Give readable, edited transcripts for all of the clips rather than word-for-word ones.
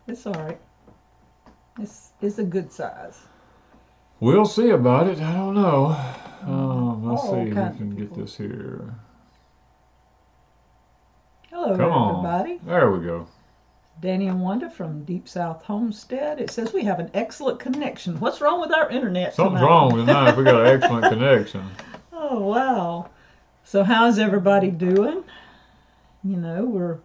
It's all right. It's a good size. We'll see about it. I don't know. Let's see if we kinds of can get people. this here. Hello Come there, on. everybody. There we go. Danny and Wanda from Deepsouth Homestead. It says we have an excellent connection. What's wrong with our internet Something's tonight? wrong tonight. We got an excellent connection. Oh, wow. So how's everybody doing? You know, we're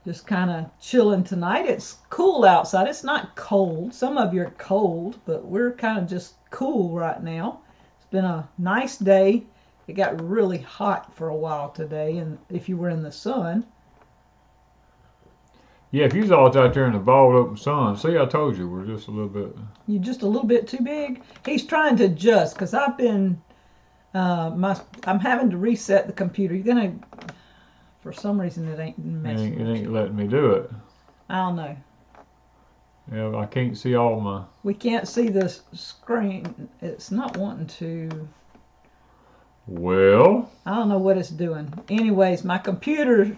just kind of chilling tonight. It's cool outside. It's not cold. Some of you are cold, but we're kind of just cool right now. It's been a nice day. It got really hot for a while today, and if you were in the sun. Yeah, if you all out there in the bald open sun, see, I told you, we're just a little bit. You're just a little bit too big. He's trying to adjust because I've been, I'm having to reset the computer. You're gonna, for some reason, it ain't messing. It ain't letting me do it. I don't know. Yeah, I can't see all my. We can't see the screen. It's not wanting to. Well. I don't know what it's doing. Anyways, my computer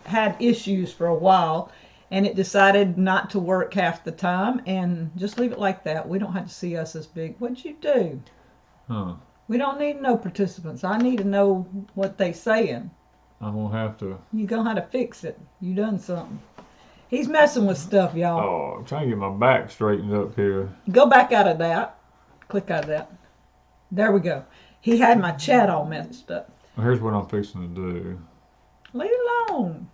had issues for a while, and it decided not to work half the time, and just leave it like that. We don't have to see us as big. What'd you do? Huh. We don't need no participants. I need to know what they saying. I'm gonna have to. You gonna have to fix it. You done something. He's messing with stuff, y'all. Oh, I'm trying to get my back straightened up here. Go back out of that. Click out of that. There we go. He had my chat all messed up. Here's what I'm fixing to do. Leave it alone.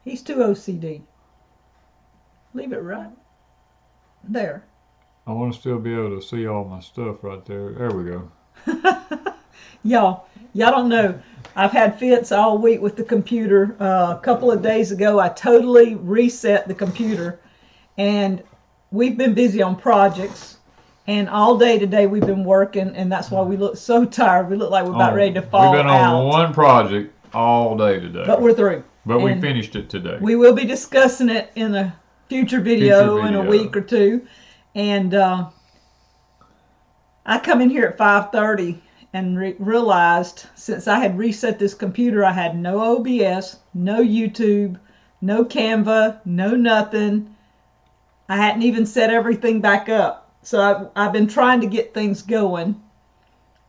He's too OCD. Leave it right there. I want to still be able to see all my stuff right there. There we go. Y'all don't know. I've had fits all week with the computer. A couple of days ago, I totally reset the computer, and we've been busy on projects. And all day today we've been working, and that's why we look so tired. We look like we're about ready to fall out. We've been on one project all day today. But we're through. But we finished it today. We will be discussing it in a future video in a week or two. And I come in here at 5:30 and realized since I had reset this computer, I had no OBS, no YouTube, no Canva, no nothing. I hadn't even set everything back up. So I've been trying to get things going.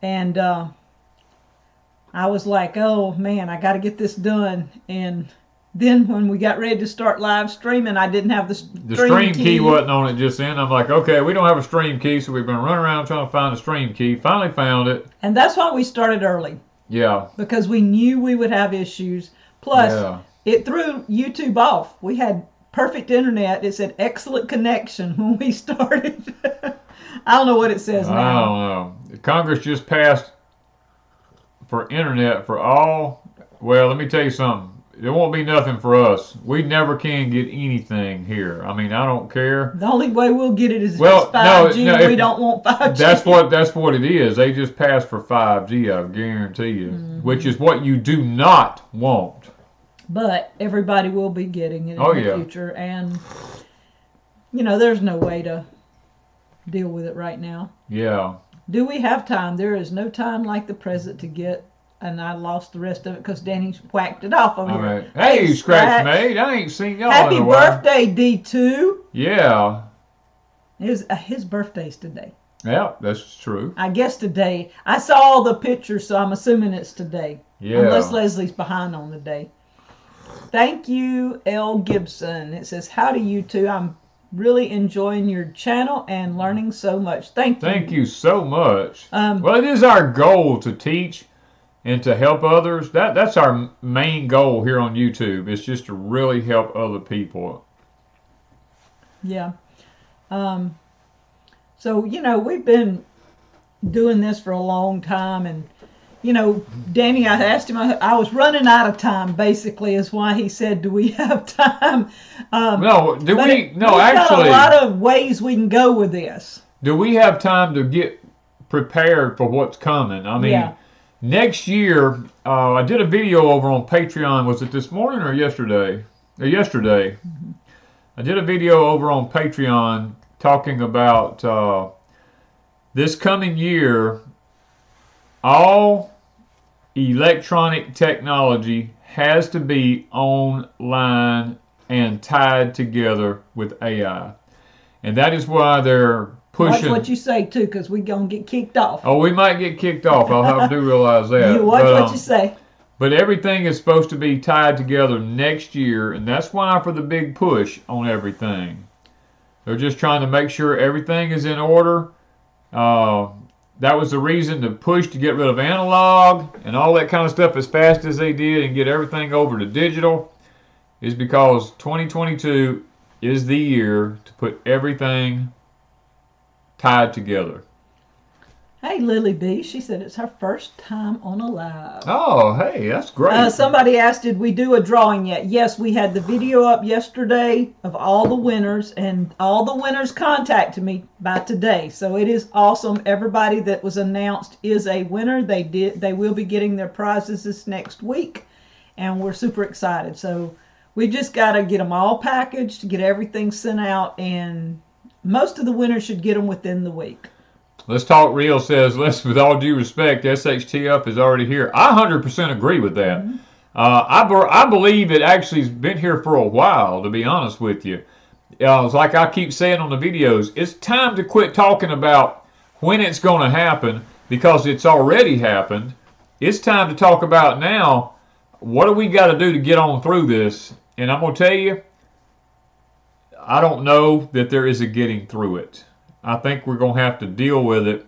And I was like, oh man, I got to get this done. And then when we got ready to start live streaming, I didn't have the stream key wasn't on it just then. I'm like, okay, we don't have a stream key, so we've been running around trying to find the stream key. Finally found it. And that's why we started early. Yeah. Because we knew we would have issues. Plus, it threw YouTube off. We had perfect internet. It said excellent connection when we started. I don't know what it says now. I don't know. Congress just passed for internet for all. Well, let me tell you something. There won't be nothing for us. We never can get anything here. I mean, I don't care. The only way we'll get it is if it's 5G. No, we don't want 5G. That's what it is. They just passed for 5G, I guarantee you. Which is what you do not want. But everybody will be getting it in the future. And, you know, there's no way to deal with it right now. Yeah. Do we have time? There is no time like the present to get. And I lost the rest of it because Danny whacked it off over here. Hey, Scratch Mate. I ain't seen y'all in a while. Happy birthday, D2. Yeah. His birthday's today. Yeah, that's true. I guess today. I saw all the pictures, so I'm assuming it's today. Yeah. Unless Leslie's behind on the day. Thank you, L. Gibson. It says, howdy, you two. I'm really enjoying your channel and learning so much. Thank you. Thank you so much. Well, it is our goal to teach and to help others. That's our main goal here on YouTube. It's just to really help other people. Yeah. So, you know, we've been doing this for a long time. And, you know, Danny, I asked him, I was running out of time, basically, is why he said, do we have time? We've got a lot of ways we can go with this. Do we have time to get prepared for what's coming? I mean, next year, I did a video over on Patreon. Was it this morning or yesterday? Yesterday. Mm-hmm. I did a video over on Patreon talking about this coming year, all electronic technology has to be online and tied together with AI. And that is why they're pushing. Watch what you say, too, because we're going to get kicked off. Oh, we might get kicked off. I do realize that. You watch what you say. But everything is supposed to be tied together next year, and that's why for the big push on everything. They're just trying to make sure everything is in order. That was the reason to push to get rid of analog and all that kind of stuff as fast as they did and get everything over to digital, is because 2022 is the year to put everything tied together. Hey, Lily B, she said it's her first time on a live. Oh, hey, that's great. Somebody asked, did we do a drawing yet? Yes, we had the video up yesterday of all the winners, and all the winners contacted me by today. So it is awesome. Everybody that was announced is a winner. They will be getting their prizes this next week, and we're super excited. So we just got to get them all packaged, to get everything sent out, and most of the winners should get them within the week. Let's Talk Real says, with all due respect, SHTF is already here. I 100% agree with that. Mm-hmm. I believe it actually has been here for a while, to be honest with you. It's like I keep saying on the videos, it's time to quit talking about when it's going to happen, because it's already happened. It's time to talk about now, what do we got to do to get on through this? And I'm going to tell you, I don't know that there is a getting through it. I think we're going to have to deal with it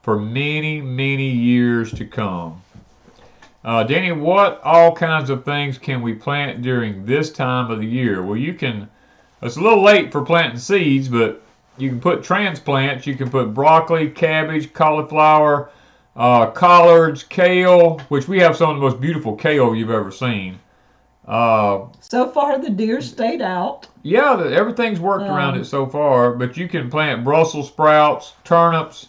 for many, many years to come. Danny, what all kinds of things can we plant during this time of the year? Well, you can, it's a little late for planting seeds, but you can put transplants. You can put broccoli, cabbage, cauliflower, collards, kale, which we have some of the most beautiful kale you've ever seen. So far, the deer stayed out. Yeah, everything's worked around it so far. But you can plant Brussels sprouts, turnips,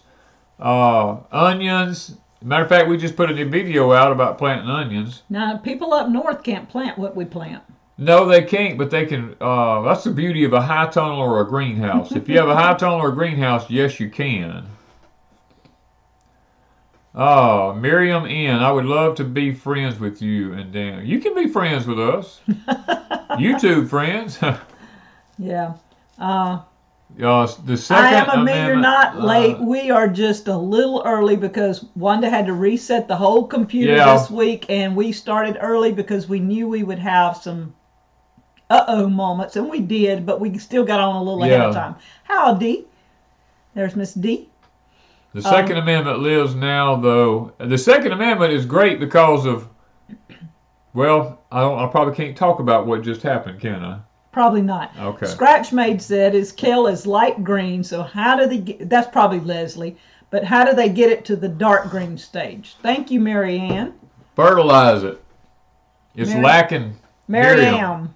onions. Matter of fact, we just put a new video out about planting onions. Now, people up north can't plant what we plant. No, they can't, but they can. That's the beauty of a high tunnel or a greenhouse. If you have a high tunnel or a greenhouse, yes, you can. Oh, Miriam N. I would love to be friends with you and Dan. You can be friends with us. YouTube friends. Yeah. The second I am amendment, you're not late. We are just a little early because Wanda had to reset the whole computer this week, and we started early because we knew we would have some moments, and we did, but we still got on a little ahead of time. Howdy. There's Miss D. The Second Amendment lives now, though. The Second Amendment is great because of, well, I probably can't talk about what just happened, can I? Probably not. Okay. Scratchmaid said his kale is light green, so how do they get, that's probably Leslie, but how do they get it to the dark green stage? Thank you, Mary Ann. Fertilize it. It's lacking. Miriam.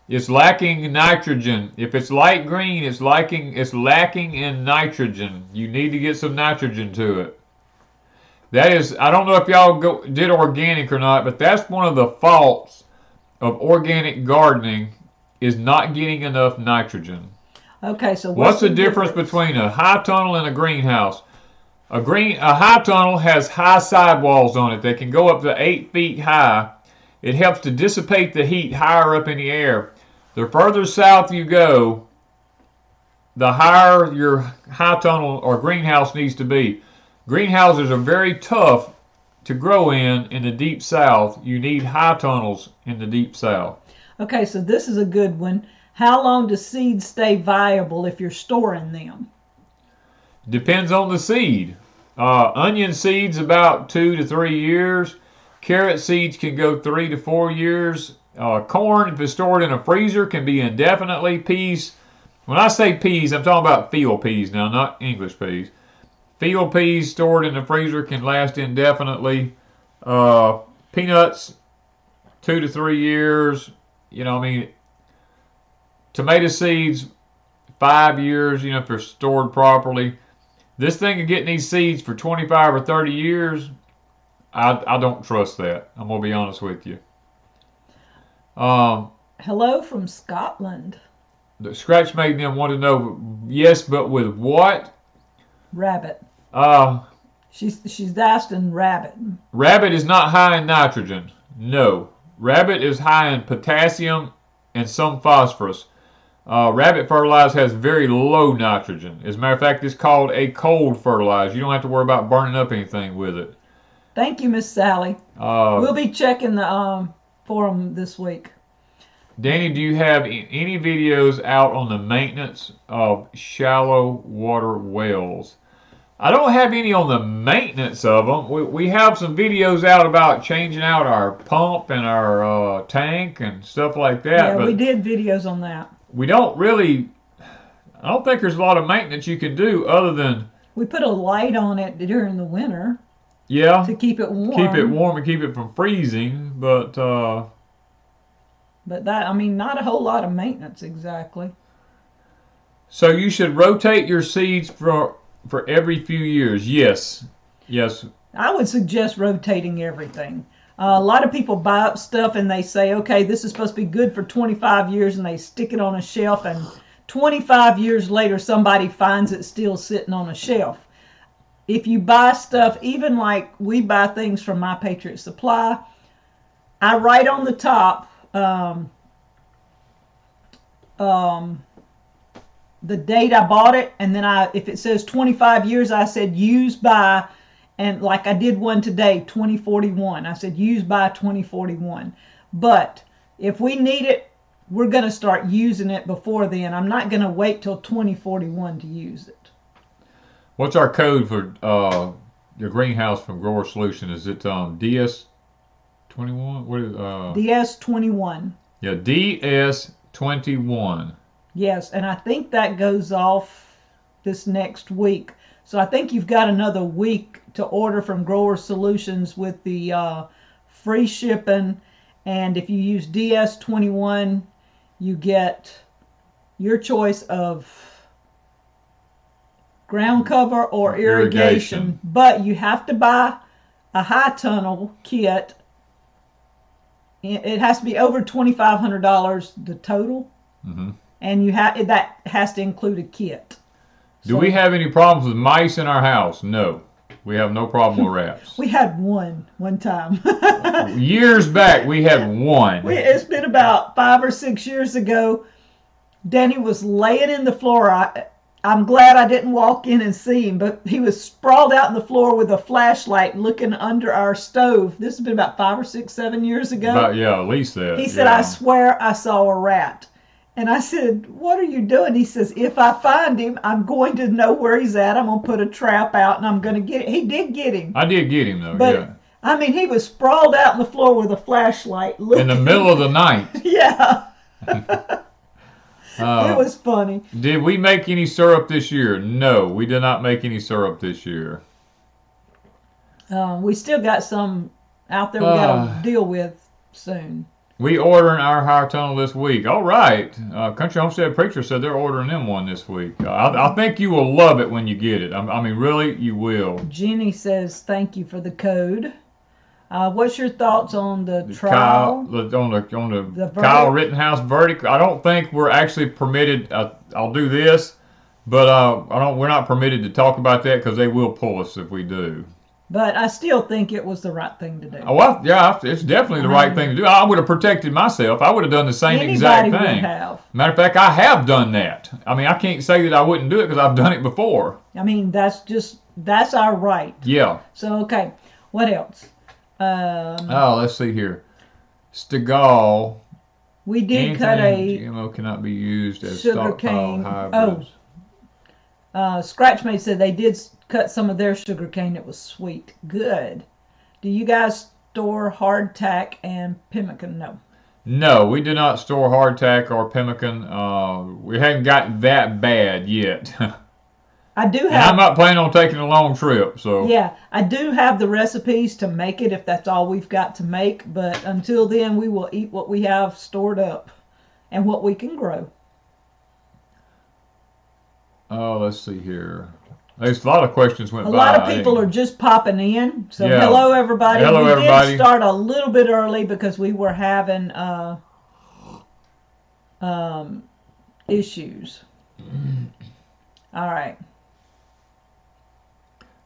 It's lacking nitrogen. If it's light green, it's lacking in nitrogen. You need to get some nitrogen to it. That is, I don't know if y'all did organic or not, but that's one of the faults of organic gardening, is not getting enough nitrogen. Okay, so what's the difference between a high tunnel and a greenhouse? A high tunnel has high sidewalls on it that can go up to 8 feet high. It helps to dissipate the heat higher up in the air. The further south you go, the higher your high tunnel or greenhouse needs to be. Greenhouses are very tough to grow in the deep south. You need high tunnels in the deep south. Okay, so this is a good one. How long do seeds stay viable if you're storing them? Depends on the seed. Onion seeds about 2 to 3 years. Carrot seeds can go 3 to 4 years. Corn, if it's stored in a freezer, can be indefinitely. Peas, when I say peas, I'm talking about field peas now, not English peas. Field peas stored in the freezer can last indefinitely. Peanuts, 2 to 3 years. You know, I mean, tomato seeds, 5 years, you know, if they're stored properly. This thing of getting these seeds for 25 or 30 years, I don't trust that. I'm going to be honest with you. Hello from Scotland. The Scratch Maiden them want to know, yes, but with what? Rabbit. She's asking rabbit. Rabbit is not high in nitrogen. No. Rabbit is high in potassium and some phosphorus. Rabbit fertilizer has very low nitrogen. As a matter of fact, it's called a cold fertilizer. You don't have to worry about burning up anything with it. Thank you, Miss Sally. We'll be checking the forum this week. Danny, do you have any videos out on the maintenance of shallow water wells? I don't have any on the maintenance of them. We have some videos out about changing out our pump and our tank and stuff like that. Yeah, but we did videos on that. We don't really, I don't think there's a lot of maintenance you can do other than... We put a light on it during the winter. Yeah. To keep it warm. Keep it warm and keep it from freezing, but... But that, I mean, not a whole lot of maintenance exactly. So you should rotate your seeds for every few years. Yes. Yes. I would suggest rotating everything. A lot of people buy up stuff and they say, okay, this is supposed to be good for 25 years, and they stick it on a shelf, and 25 years later somebody finds it still sitting on a shelf. If you buy stuff, even like we buy things from My Patriot Supply, I write on the top the date I bought it, and then if it says 25 years, I said use by, and like I did one today, 2041. I said use by 2041. But if we need it, we're going to start using it before then. I'm not going to wait till 2041 to use it. What's our code for your greenhouse from Grower Solution? Is it DS21? What is DS21. Yeah, DS21. Yes, and I think that goes off this next week. So I think you've got another week to order from Grower Solutions with the free shipping. And if you use DS21, you get your choice of ground cover or irrigation. But you have to buy a high tunnel kit. It has to be over $2,500 the total. Mm-hmm. And that has to include a kit. Do we have any problems with mice in our house? No. We have no problem with rats. We had one time. Years back, we had one. It's been about 5 or 6 years ago. Danny was laying in the floor. I'm glad I didn't walk in and see him, but he was sprawled out on the floor with a flashlight looking under our stove. This has been about 5 or 6, 7 years ago. Yeah, at least that. He said, I swear I saw a rat. And I said, what are you doing? He says, if I find him, I'm going to know where he's at. I'm going to put a trap out and I'm going to get him. He did get him. I did get him, though, but, yeah. I mean, he was sprawled out on the floor with a flashlight. In the middle of the night. Yeah. It was funny. Did we make any syrup this year? No, we did not make any syrup this year. We still got some out there we got to deal with soon. We ordering our higher tunnel this week. All right. Country Homestead Preacher said they're ordering them one this week. I think you will love it when you get it. I mean, really, you will. Jeannie says, thank you for the code. What's your thoughts on the trial? On the Kyle Rittenhouse verdict? I don't think we're actually permitted. I'll do this, but we're not permitted to talk about that because they will pull us if we do. But I still think it was the right thing to do. Oh, well, yeah, it's definitely the right thing to do. I would have protected myself. I would have done the same exact thing. Anybody would have. Matter of fact, I have done that. I mean, I can't say that I wouldn't do it because I've done it before. I mean, that's our right. Yeah. So, okay. What else? Let's see here. Stegall. We did cut a GMO cannot be used as sugarcane hybrids. Scratchmate said they did cut some of their sugar cane. It was sweet. Good. Do you guys store hardtack and pemmican? No. No, we do not store hardtack or pemmican. We haven't gotten that bad yet. I do have. And I'm not planning on taking a long trip, so. Yeah, I do have the recipes to make it if that's all we've got to make. But until then, we will eat what we have stored up and what we can grow. Oh, let's see here. There's a lot of questions went by. A lot of people are just popping in. So yeah. Hello, everybody. Hello, everybody. We did start a little bit early because we were having issues. All right.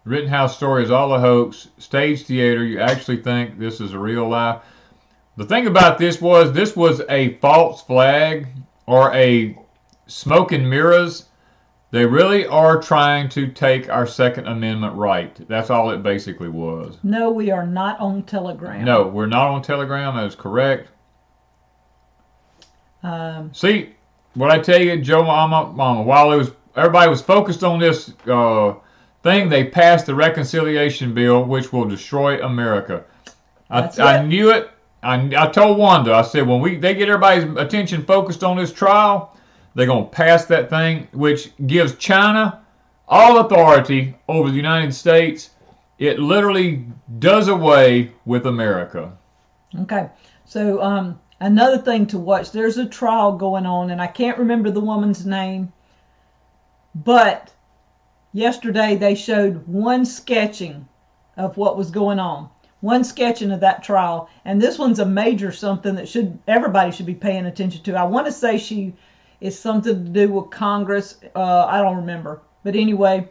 Rittenhouse story is all a hoax. Stage theater. You actually think this is a real life? The thing about this was a false flag or a smoke and mirrors. They really are trying to take our Second Amendment right. That's all it basically was. No, we are not on Telegram. No, we're not on Telegram. That is correct. See, what I tell you, Joe Mama, while everybody was focused on this thing, they passed the reconciliation bill, which will destroy America. I knew it. I told Wanda, I said, when they get everybody's attention focused on this trial, they're going to pass that thing, which gives China all authority over the United States. It literally does away with America. Okay. So another thing to watch, there's a trial going on, and I can't remember the woman's name, but yesterday they showed one sketching of what was going on. One sketching of that trial. And this one's a major something that everybody should be paying attention to. I want to say she is something to do with Congress. I don't remember. But anyway,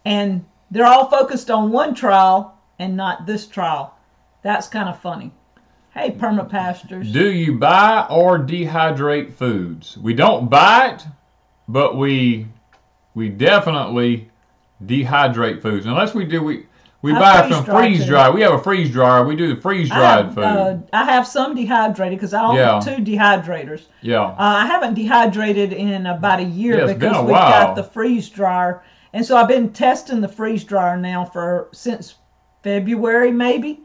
and they're all focused on one trial and not this trial. That's kind of funny. Hey, permapastors. Do you buy or dehydrate foods? We don't buy it, but we definitely dehydrate foods. Unless we do, we buy from freeze dry. We have a freeze dryer. We do the freeze dried food. I have some dehydrated because I own 2 dehydrators. Yeah. I haven't dehydrated in about a year it's been because a we've while. got the freeze dryer. And so I've been testing the freeze dryer now since February maybe.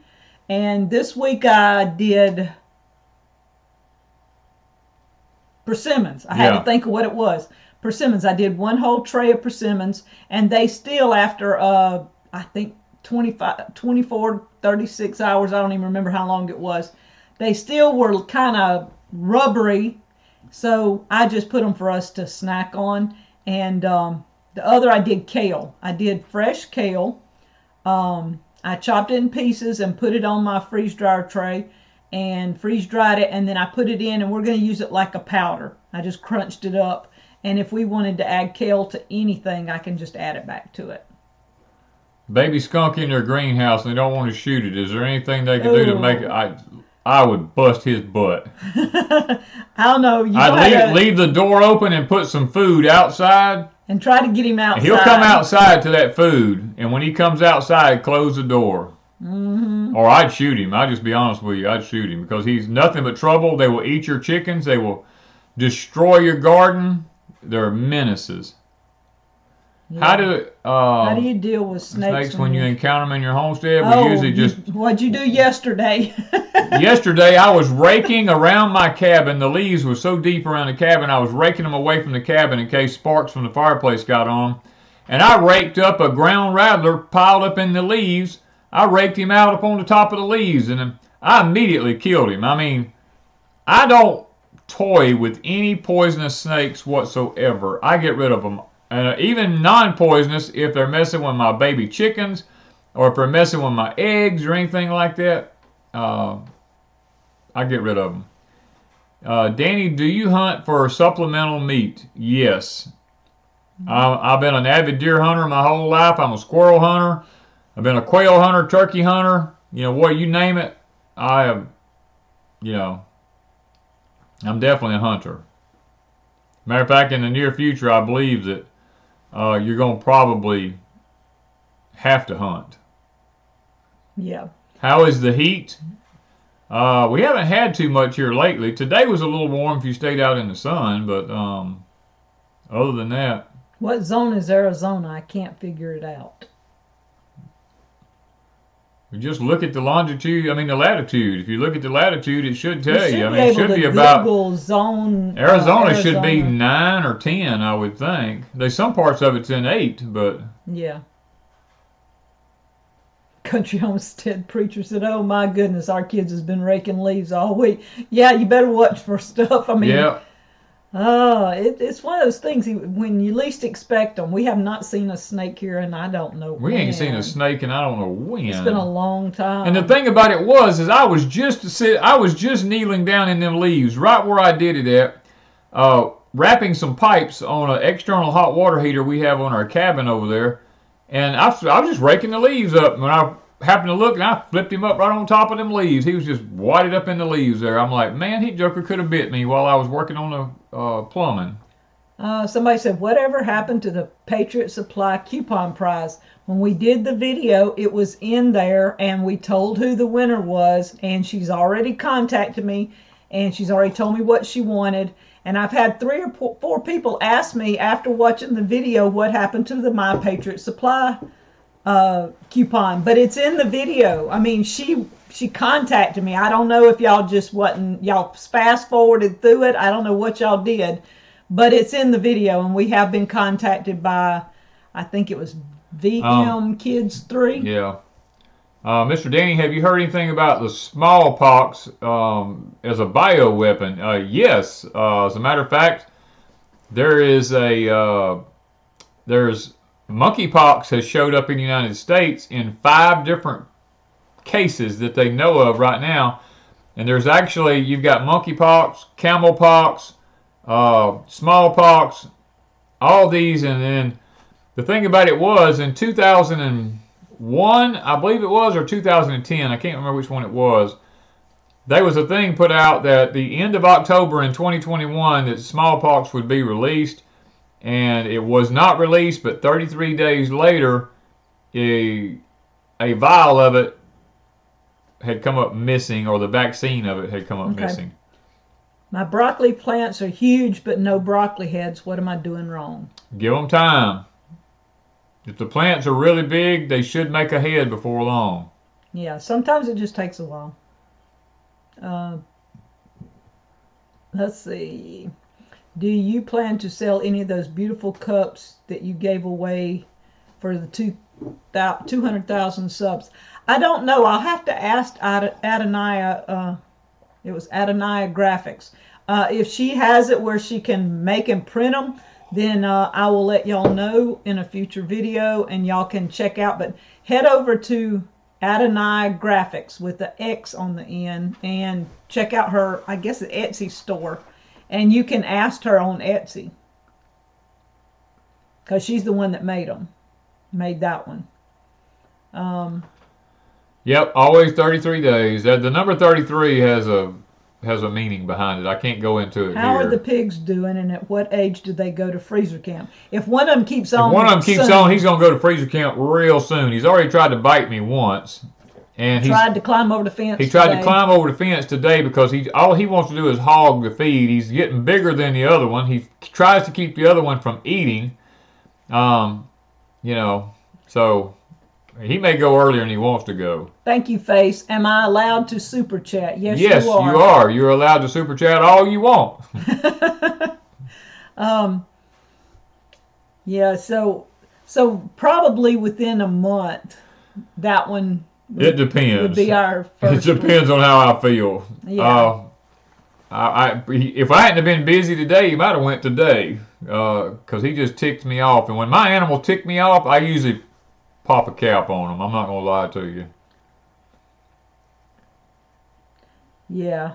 And this week I did persimmons. I had to think of what it was. Persimmons. I did 1 whole tray of persimmons, and they still, after I think 24, 36 hours, I don't even remember how long it was, they still were kind of rubbery. So I just put them for us to snack on. And the other, I did kale. I did fresh kale. I chopped it in pieces and put it on my freeze dryer tray and freeze dried it, and then I put it in, and we're going to use it like a powder. I just crunched it up, and if we wanted to add kale to anything, I can just add it back to it. Baby skunk in their greenhouse and they don't want to shoot it. Is there anything they can do to make it? I would bust his butt. I don't know. I'd leave the door open and put some food outside. And try to get him outside. He'll come outside to that food, and when he comes outside, close the door. Mm-hmm. Or I'd shoot him. I'll just be honest with you. I'd shoot him because he's nothing but trouble. They will eat your chickens. They will destroy your garden. They're menaces. Yeah. How do you deal with snakes when you encounter them in your homestead? What'd you do yesterday? Yesterday, I was raking around my cabin. The leaves were so deep around the cabin, I was raking them away from the cabin in case sparks from the fireplace got on. And I raked up a ground rattler piled up in the leaves. I raked him out up on the top of the leaves, and I immediately killed him. I mean, I don't toy with any poisonous snakes whatsoever. I get rid of them. And even non-poisonous, if they're messing with my baby chickens or if they're messing with my eggs or anything like that, I get rid of them. Danny, do you hunt for supplemental meat? Yes. I've been an avid deer hunter my whole life. I'm a squirrel hunter. I've been a quail hunter, turkey hunter. You know, what you name it, I have, I'm definitely a hunter. Matter of fact, in the near future, I believe that you're going to probably have to hunt. Yeah. How is the heat? We haven't had too much here lately. Today was a little warm if you stayed out in the sun, but other than that. What zone is Arizona? I can't figure it out. You just look at the latitude. If you look at the latitude, it should tell you. It should be about zone. Arizona should be 9 or 10, I would think. There's some parts of it's in 8, but yeah. Country Homestead preacher said, "Oh my goodness, our kids has been raking leaves all week." Yeah, you better watch for stuff. yeah. It's one of those things when you least expect them. We have not seen a snake here, and I don't know when. We ain't seen a snake, and I don't know when. It's been a long time. And the thing about it is I was just kneeling down in them leaves, right where I did it at, wrapping some pipes on an external hot water heater we have on our cabin over there, and I was just raking the leaves up when happened to look, and I flipped him up right on top of them leaves. He was just whited up in the leaves there. I'm like, man, he joker could have bit me while I was working on the plumbing. Somebody said, whatever happened to the Patriot Supply coupon prize? When we did the video, it was in there, and we told who the winner was, and she's already contacted me, and she's already told me what she wanted. And I've had 3 or 4 people ask me after watching the video what happened to the My Patriot Supply coupon. But it's in the video. I mean, she contacted me. I don't know if y'all just y'all fast forwarded through it. I don't know what y'all did. But it's in the video, and we have been contacted by, I think it was VM Kids 3. Yeah. Mr. Danny, have you heard anything about the smallpox as a bioweapon? Yes. As a matter of fact, there's monkeypox has showed up in the United States in 5 different cases that they know of right now. And there's actually, you've got monkeypox, camelpox, smallpox, all these. And then the thing about it was in 2001, I believe it was, or 2010, I can't remember which one it was, there was a thing put out that the end of October in 2021 that smallpox would be released, and it was not released, but 33 days later a vial of it had come up missing, or the vaccine of it had come up missing. My broccoli plants are huge, but no broccoli heads. What am I doing wrong? Give them time. If the plants are really big, they should make a head before long. Yeah, sometimes it just takes a while. Let's see. Do you plan to sell any of those beautiful cups that you gave away for the 200,000 subs? I don't know. I'll have to ask Adonai. It was Adonai Graphics. If she has it where she can make and print them, then I will let y'all know in a future video, and y'all can check out. But head over to Adonai Graphics with the X on the end and check out her, I guess, the Etsy store. And you can ask her on Etsy, because she's the one that made that one. Yep, always 33 days. The number 33 has a meaning behind it. I can't go into it How here. are the pigs doing, and at what age do they go to freezer camp? If one of them keeps on, he's going to go to freezer camp real soon. He's already tried to bite me once, and he tried to climb over the fence. He tried to climb over the fence today because all he wants to do is hog the feed. He's getting bigger than the other one. He tries to keep the other one from eating. So he may go earlier than he wants to go. Thank you, Face. Am I allowed to super chat? Yes, you are. You are. You're allowed to super chat all you want. Yeah. So probably within a month, that one. It depends. Would be our first. It depends on how I feel. Yeah. If I hadn't have been busy today, he might have went today. Because he just ticked me off, and when my animal ticked me off, I usually pop a cap on him. I'm not gonna lie to you. Yeah.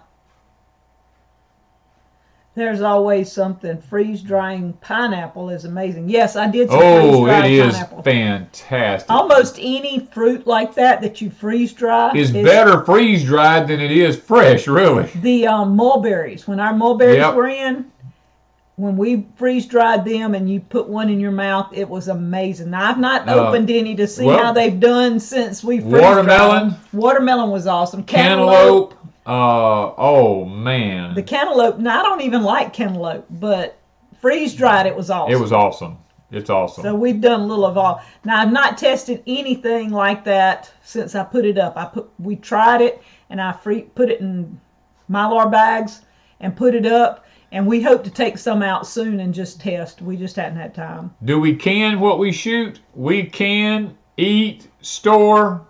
There's always something. Freeze drying pineapple is amazing. Yes, I did some freeze drying pineapple. It is fantastic. Almost any fruit like that you freeze dry is better freeze dried than it is fresh, really. The mulberries, when our mulberries were in, when we freeze dried them and you put one in your mouth, it was amazing. Now, I've not opened any to see how they've done since we freeze watermelon. dried. Watermelon was awesome. Cantaloupe. Oh man. The cantaloupe. Now I don't even like cantaloupe, but freeze dried, it was awesome. It was awesome. It's awesome. So we've done a little of all. Now I've not tested anything like that since I put it up. We tried it, and I put it in Mylar bags and put it up, and we hope to take some out soon and just test. We just hadn't had time. Do we can what we shoot? We can eat, store,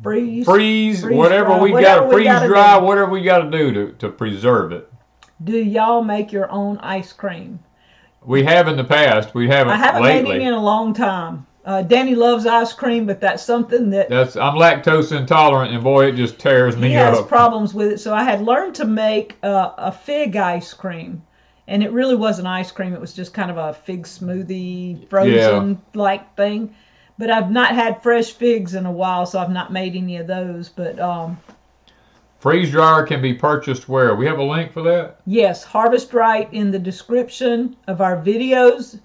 freeze, whatever we got to freeze dry, whatever we got to do to preserve it. Do y'all make your own ice cream? We have in the past. We haven't lately. I haven't made it in a long time. Danny loves ice cream, but that's something that... I'm lactose intolerant, and boy, it just tears me up. He has problems with it, so I had learned to make a fig ice cream. And it really wasn't ice cream. It was just kind of a fig smoothie, frozen-like thing. But I've not had fresh figs in a while, so I've not made any of those. But freeze dryer can be purchased where? We have a link for that? Yes, Harvest Right in the description of our videos.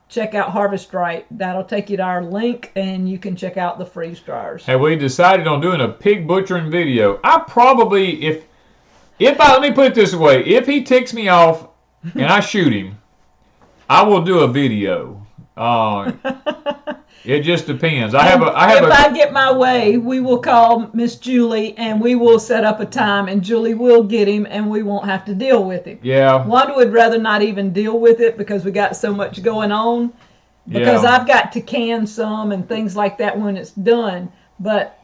Check out Harvest Right. That'll take you to our link, and you can check out the freeze dryers. Have we decided on doing a pig butchering video? I probably, if let me put it this way, if he ticks me off and I shoot him, I will do a video. It just depends. If I get my way, we will call Miss Julie and we will set up a time, and Julie will get him, and we won't have to deal with him. Yeah. Wanda would rather not even deal with it because we got so much going on. Because I've got to can some and things like that when it's done, but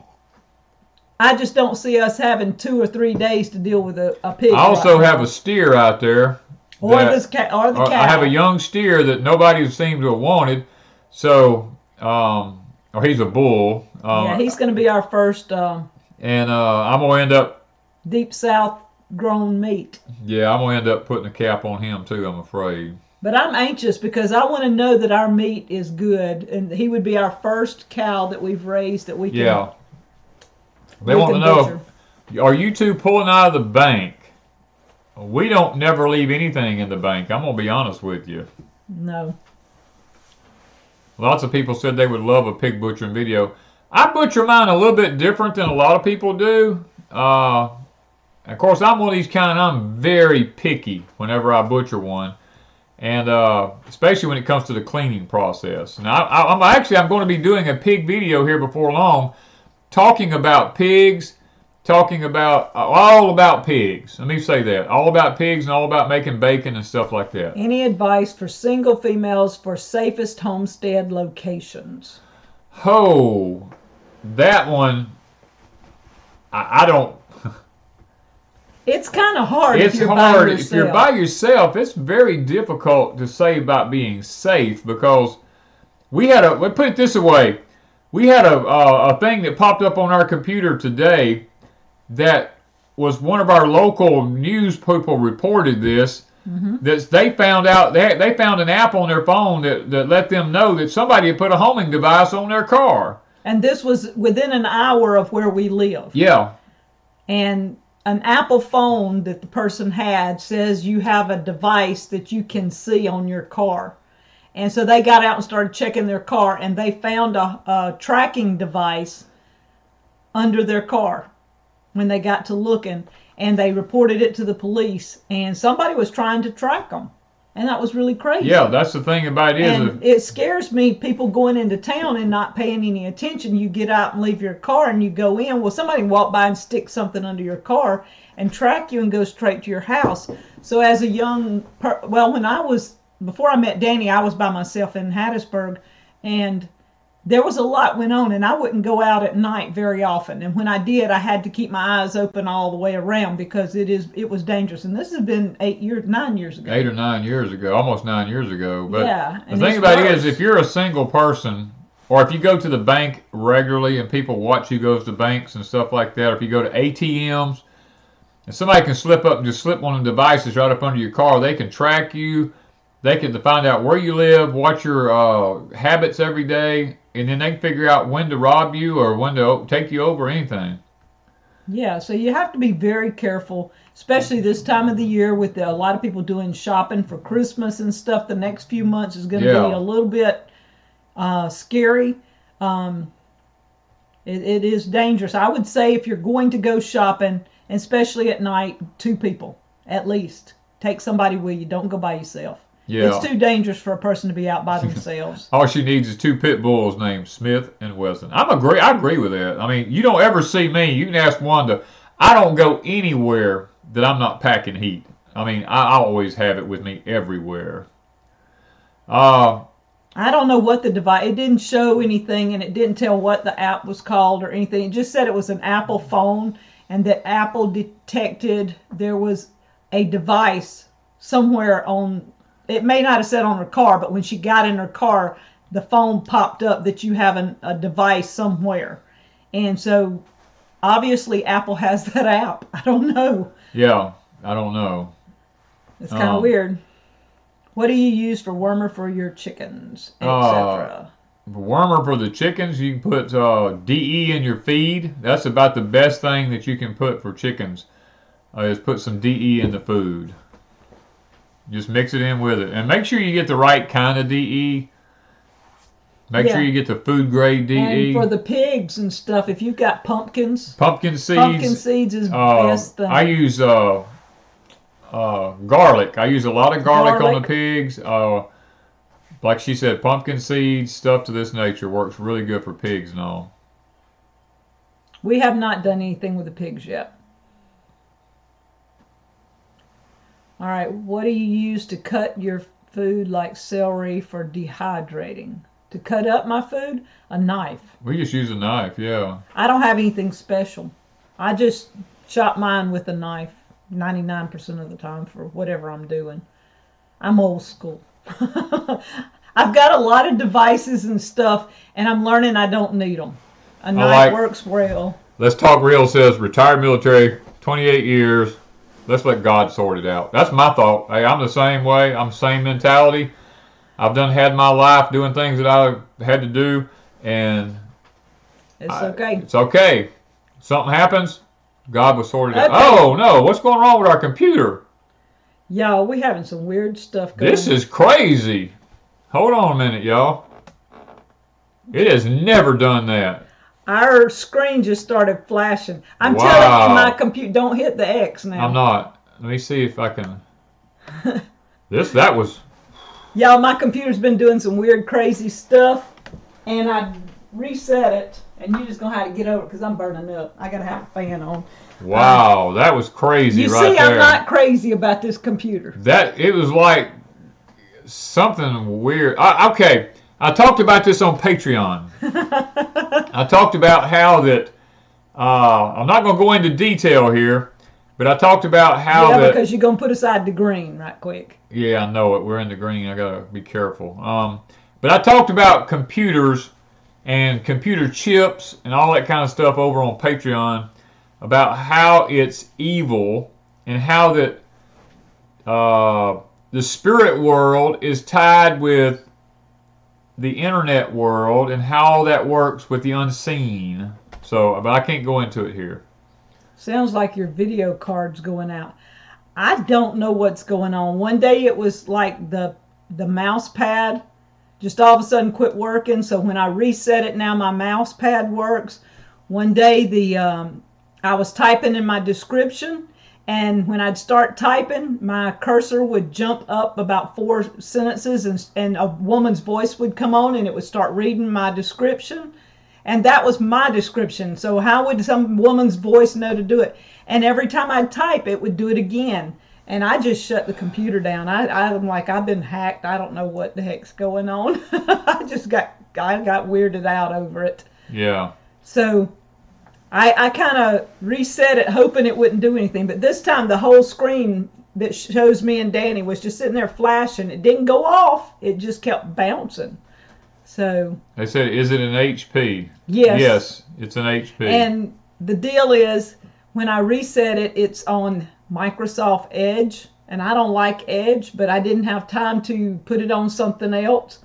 I just don't see us having 2 or 3 days to deal with a pig. I also have a steer out there. Or the cow. I have a young steer that nobody seemed to have wanted. So, or he's a bull. Yeah, he's going to be our first. And I'm going to end up. Deep South grown meat. Yeah, I'm going to end up putting a cap on him too, I'm afraid. But I'm anxious because I want to know that our meat is good. And he would be our first cow that we've raised that we can. Yeah. They want to know, are you two pulling out of the bank? We don't never leave anything in the bank. I'm going to be honest with you. No. Lots of people said they would love a pig butchering video. I butcher mine a little bit different than a lot of people do. Of course, I'm one of these I'm very picky whenever I butcher one. And especially when it comes to the cleaning process. Now, I'm going to be doing a pig video here before long, talking about pigs, talking about all about pigs. Let me say that. All about pigs and all about making bacon and stuff like that. Any advice for single females for safest homestead locations? Oh, that one, I don't. It's kind of hard if you're by yourself. If you're by yourself, it's very difficult to say about being safe because let's put it this way. We had a thing that popped up on our computer today that was one of our local news people reported this. Mm-hmm. That they found out they found an app on their phone that let them know that somebody had put a homing device on their car. And this was within an hour of where we live. Yeah. And an Apple phone that the person had says you have a device that you can see on your car. And so they got out and started checking their car, and they found a tracking device under their car when they got to looking, and they reported it to the police, and somebody was trying to track them. And that was really crazy. Yeah, that's the thing about it is. It scares me, people going into town and not paying any attention. You get out and leave your car and you go in. Well, somebody walk by and stick something under your car and track you and go straight to your house. So as a before I met Danny, I was by myself in Hattiesburg, and there was a lot went on, and I wouldn't go out at night very often. And when I did, I had to keep my eyes open all the way around because it was dangerous. And this has been 9 years ago. 8 or 9 years ago, almost 9 years ago. But yeah, the thing about it is, if you're a single person, or if you go to the bank regularly and people watch you go to banks and stuff like that, or if you go to ATMs, and somebody can slip up and just slip one of the devices right up under your car, they can track you. They can find out where you live, watch your habits every day, and then they can figure out when to rob you or when to take you over, anything. Yeah, so you have to be very careful, especially this time of the year with a lot of people doing shopping for Christmas and stuff. The next few months is going to be a little bit scary. It is dangerous. I would say if you're going to go shopping, especially at night, 2 people at least. Take somebody with you. Don't go by yourself. Yeah. It's too dangerous for a person to be out by themselves. All she needs is 2 pit bulls named Smith and Wesson. I agree with that. I mean, you don't ever see me. You can ask Wanda. I don't go anywhere that I'm not packing heat. I mean, I always have it with me everywhere. I don't know what the device. It didn't show anything, and it didn't tell what the app was called or anything. It just said it was an Apple phone, and that Apple detected there was a device somewhere on. It may not have said on her car, but when she got in her car, the phone popped up that you have a device somewhere. And so, obviously, Apple has that app. I don't know. Yeah, I don't know. It's kind of weird. What do you use for wormer for your chickens, etc.? wormer for the chickens. You can put DE in your feed. That's about the best thing that you can put for chickens. Is put some DE in the food. Just mix it in with it. And make sure you get the right kind of DE. Make sure you get the food grade DE. And for the pigs and stuff, if you've got pumpkins. Pumpkin seeds. Pumpkin seeds is the best thing. I use garlic. I use a lot of garlic on the pigs. Like she said, pumpkin seeds, stuff to this nature works really good for pigs and all. We have not done anything with the pigs yet. All right, what do you use to cut your food like celery for dehydrating? To cut up my food? A knife. We just use a knife, yeah. I don't have anything special. I just chop mine with a knife 99% of the time for whatever I'm doing. I'm old school. I've got a lot of devices and stuff, and I'm learning I don't need them. A knife works well. Let's Talk Real says, retired military, 28 years. Let's let God sort it out. That's my thought. Hey, I'm the same way. I'm the same mentality. I've had my life doing things that I had to do, and it's okay. It's okay. Something happens, God will sort it out. Oh, no. What's going wrong with our computer? Y'all, we having some weird stuff going on. This is crazy. Hold on a minute, y'all. It has never done that. Our screen just started flashing. I'm telling you, my computer, don't hit the X now. I'm not. Let me see if I can. That was. Y'all, my computer's been doing some weird, crazy stuff, and I reset it, and you're just going to have to get over it because I'm burning up. I got to have a fan on. Wow, that was crazy right there. You see, I'm not crazy about this computer. It was like something weird. Okay, I talked about this on Patreon. I talked about how that, I'm not going to go into detail here, but I talked about how that... Yeah, because you're going to put aside the green right quick. Yeah, I know it. We're in the green. I got to be careful. But I talked about computers and computer chips and all that kind of stuff over on Patreon about how it's evil and how that the spirit world is tied with the internet world and how that works with the unseen. So, but I can't go into it here. Sounds like your video card's going out. I don't know what's going on. One day it was like the mouse pad just all of a sudden quit working. So when I reset it now, my mouse pad works. One day I was typing in my description, and when I'd start typing, my cursor would jump up about 4 sentences, and a woman's voice would come on, and it would start reading my description. And that was my description. So how would some woman's voice know to do it? And every time I'd type, it would do it again. And I just shut the computer down. I'm like, I've been hacked. I don't know what the heck's going on. I got weirded out over it. Yeah. So I kind of reset it, hoping it wouldn't do anything. But this time, the whole screen that shows me and Danny was just sitting there flashing. It didn't go off. It just kept bouncing. So they said, is it an HP? Yes. Yes, it's an HP. And the deal is, when I reset it, it's on Microsoft Edge. And I don't like Edge, but I didn't have time to put it on something else.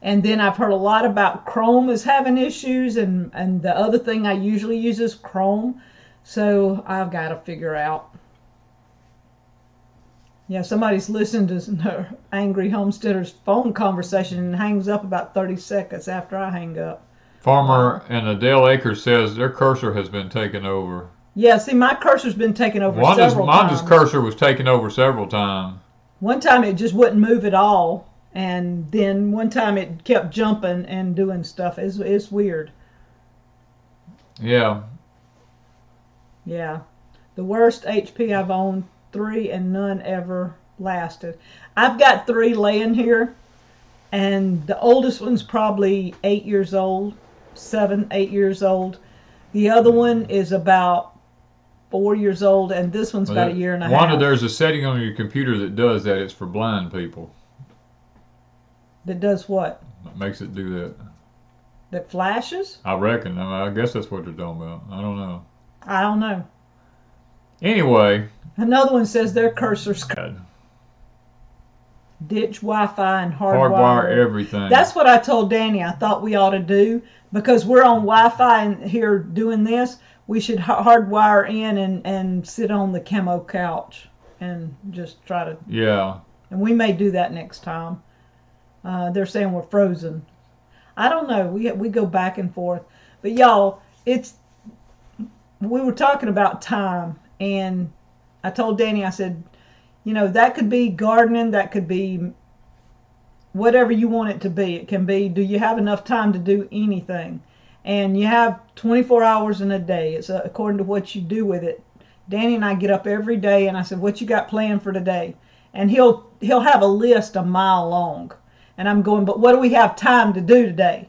And then I've heard a lot about Chrome is having issues, and the other thing I usually use is Chrome. So I've got to figure out. Yeah, somebody's listening to Angry Homesteaders phone conversation and hangs up about 30 seconds after I hang up. Farmer and Adele Acres says their cursor has been taken over. Yeah, see, my cursor's been taken over several times. Wanda's cursor was taken over several times. One time it just wouldn't move at all, and then one time it kept jumping and doing stuff. It's weird. Yeah. Yeah. The worst HP I've owned, 3, and none ever lasted. I've got 3 laying here, and the oldest one's probably 8 years old, 7, 8 years old. The other one is about 4 years old, and this one's about a year and a half. Wanda, there's a setting on your computer that does that. It's for blind people. That does what? That makes it do that. That flashes? I reckon. I guess that's what they're talking about. I don't know. I don't know. Anyway. Another one says their cursor's... ditch Wi-Fi and hardwire everything. That's what I told Danny I thought we ought to do, because we're on Wi-Fi and here doing this. We should hardwire in and sit on the camo couch and just try to. Yeah. And we may do that next time. They're saying we're frozen. I don't know. We go back and forth. But y'all, we were talking about time, and I told Danny, I said, you know, that could be gardening, that could be whatever you want it to be. It can be, do you have enough time to do anything? And you have 24 hours in a day. It's according to what you do with it. Danny and I get up every day, and I said, what you got planned for today? And he'll have a list a mile long. And I'm going, but what do we have time to do today?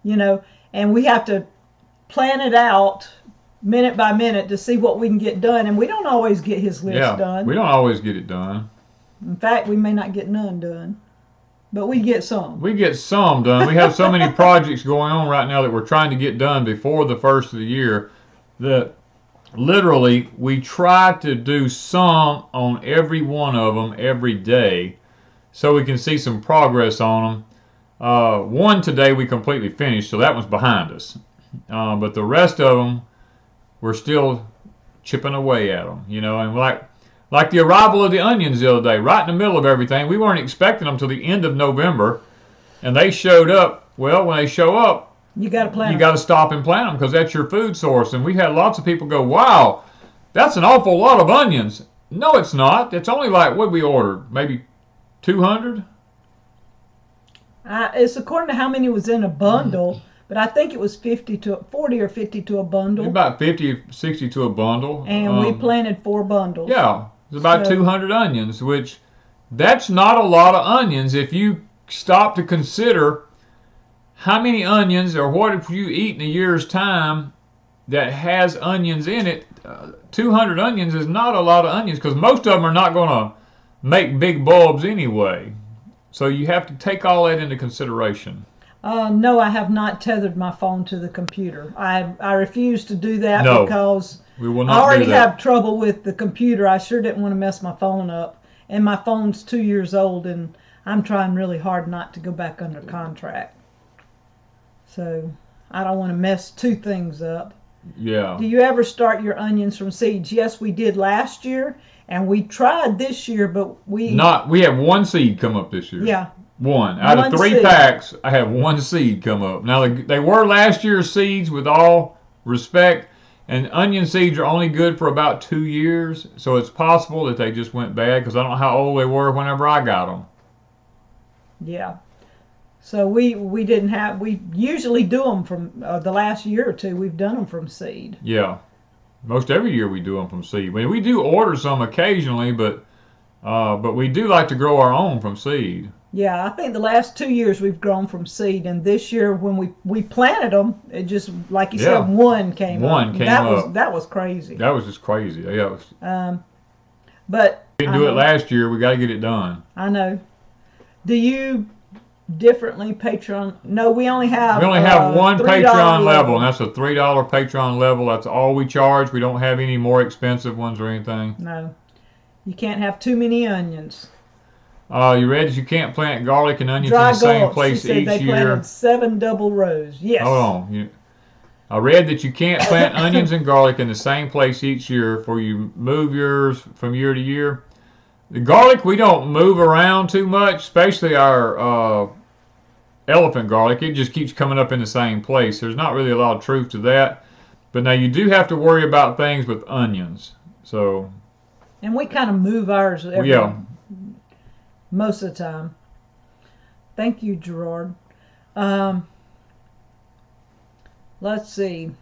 You know, and we have to plan it out minute by minute to see what we can get done. And we don't always get his list done. We don't always get it done. In fact, we may not get none done. But we get some. We get some done. We have so many projects going on right now that we're trying to get done before the first of the year that literally we try to do some on every one of them every day so we can see some progress on them. One today we completely finished, so that one's behind us. But the rest of them, we're still chipping away at them, you know, and like the arrival of the onions the other day, right in the middle of everything. We weren't expecting them till the end of November, and they showed up. Well, when they show up, you got to plant. You got to stop and plant them because that's your food source. And we've had lots of people go, "Wow, that's an awful lot of onions." No, it's not. It's only like what we ordered, maybe 200. It's according to how many was in a bundle. But I think it was 40 or 50 to a bundle. About 50, 60 to a bundle. And we planted 4 bundles. Yeah, it's about 200 onions, which that's not a lot of onions if you stop to consider how many onions or what if you eat in a year's time that has onions in it. 200 onions is not a lot of onions because most of them are not going to make big bulbs anyway. So you have to take all that into consideration. No, I have not tethered my phone to the computer. I refuse to do that because we will not I already do that. have trouble with the computer. I sure didn't want to mess my phone up. And my phone's 2 years old, and I'm trying really hard not to go back under contract. So I don't want to mess 2 things up. Yeah. Do you ever start your onions from seeds? Yes, we did last year, and we tried this year, but we have 1 seed come up this year. Yeah. One. Out of 3 packs, I have 1 seed come up. Now, they were last year's seeds with all respect, and onion seeds are only good for about 2 years, so it's possible that they just went bad because I don't know how old they were whenever I got them. Yeah. So we usually do them from the last year or 2. We've done them from seed. Yeah. Most every year we do them from seed. I mean, we do order some occasionally, but we do like to grow our own from seed. Yeah, I think the last 2 years we've grown from seed, and this year when we planted them, it just, like you said, 1 came up. 1 came up. That was crazy. That was just crazy. Yeah. But we didn't do it last year. We got to get it done. I know. Do you differently Patreon? No, we only have one Patreon level, and that's a $3 Patreon level. That's all we charge. We don't have any more expensive ones or anything. No. You can't have too many onions. You read that you can't plant garlic and onions Dry in the same gulp. place She said each they year. planted 7 double rows. Yes. Hold on. I read that you can't plant onions and garlic in the same place each year, for you move yours from year to year. The garlic we don't move around too much, especially our elephant garlic. It just keeps coming up in the same place. There's not really a lot of truth to that. But now you do have to worry about things with onions. So. And we kind of move ours most of the time. Thank you, Gerard. Let's see.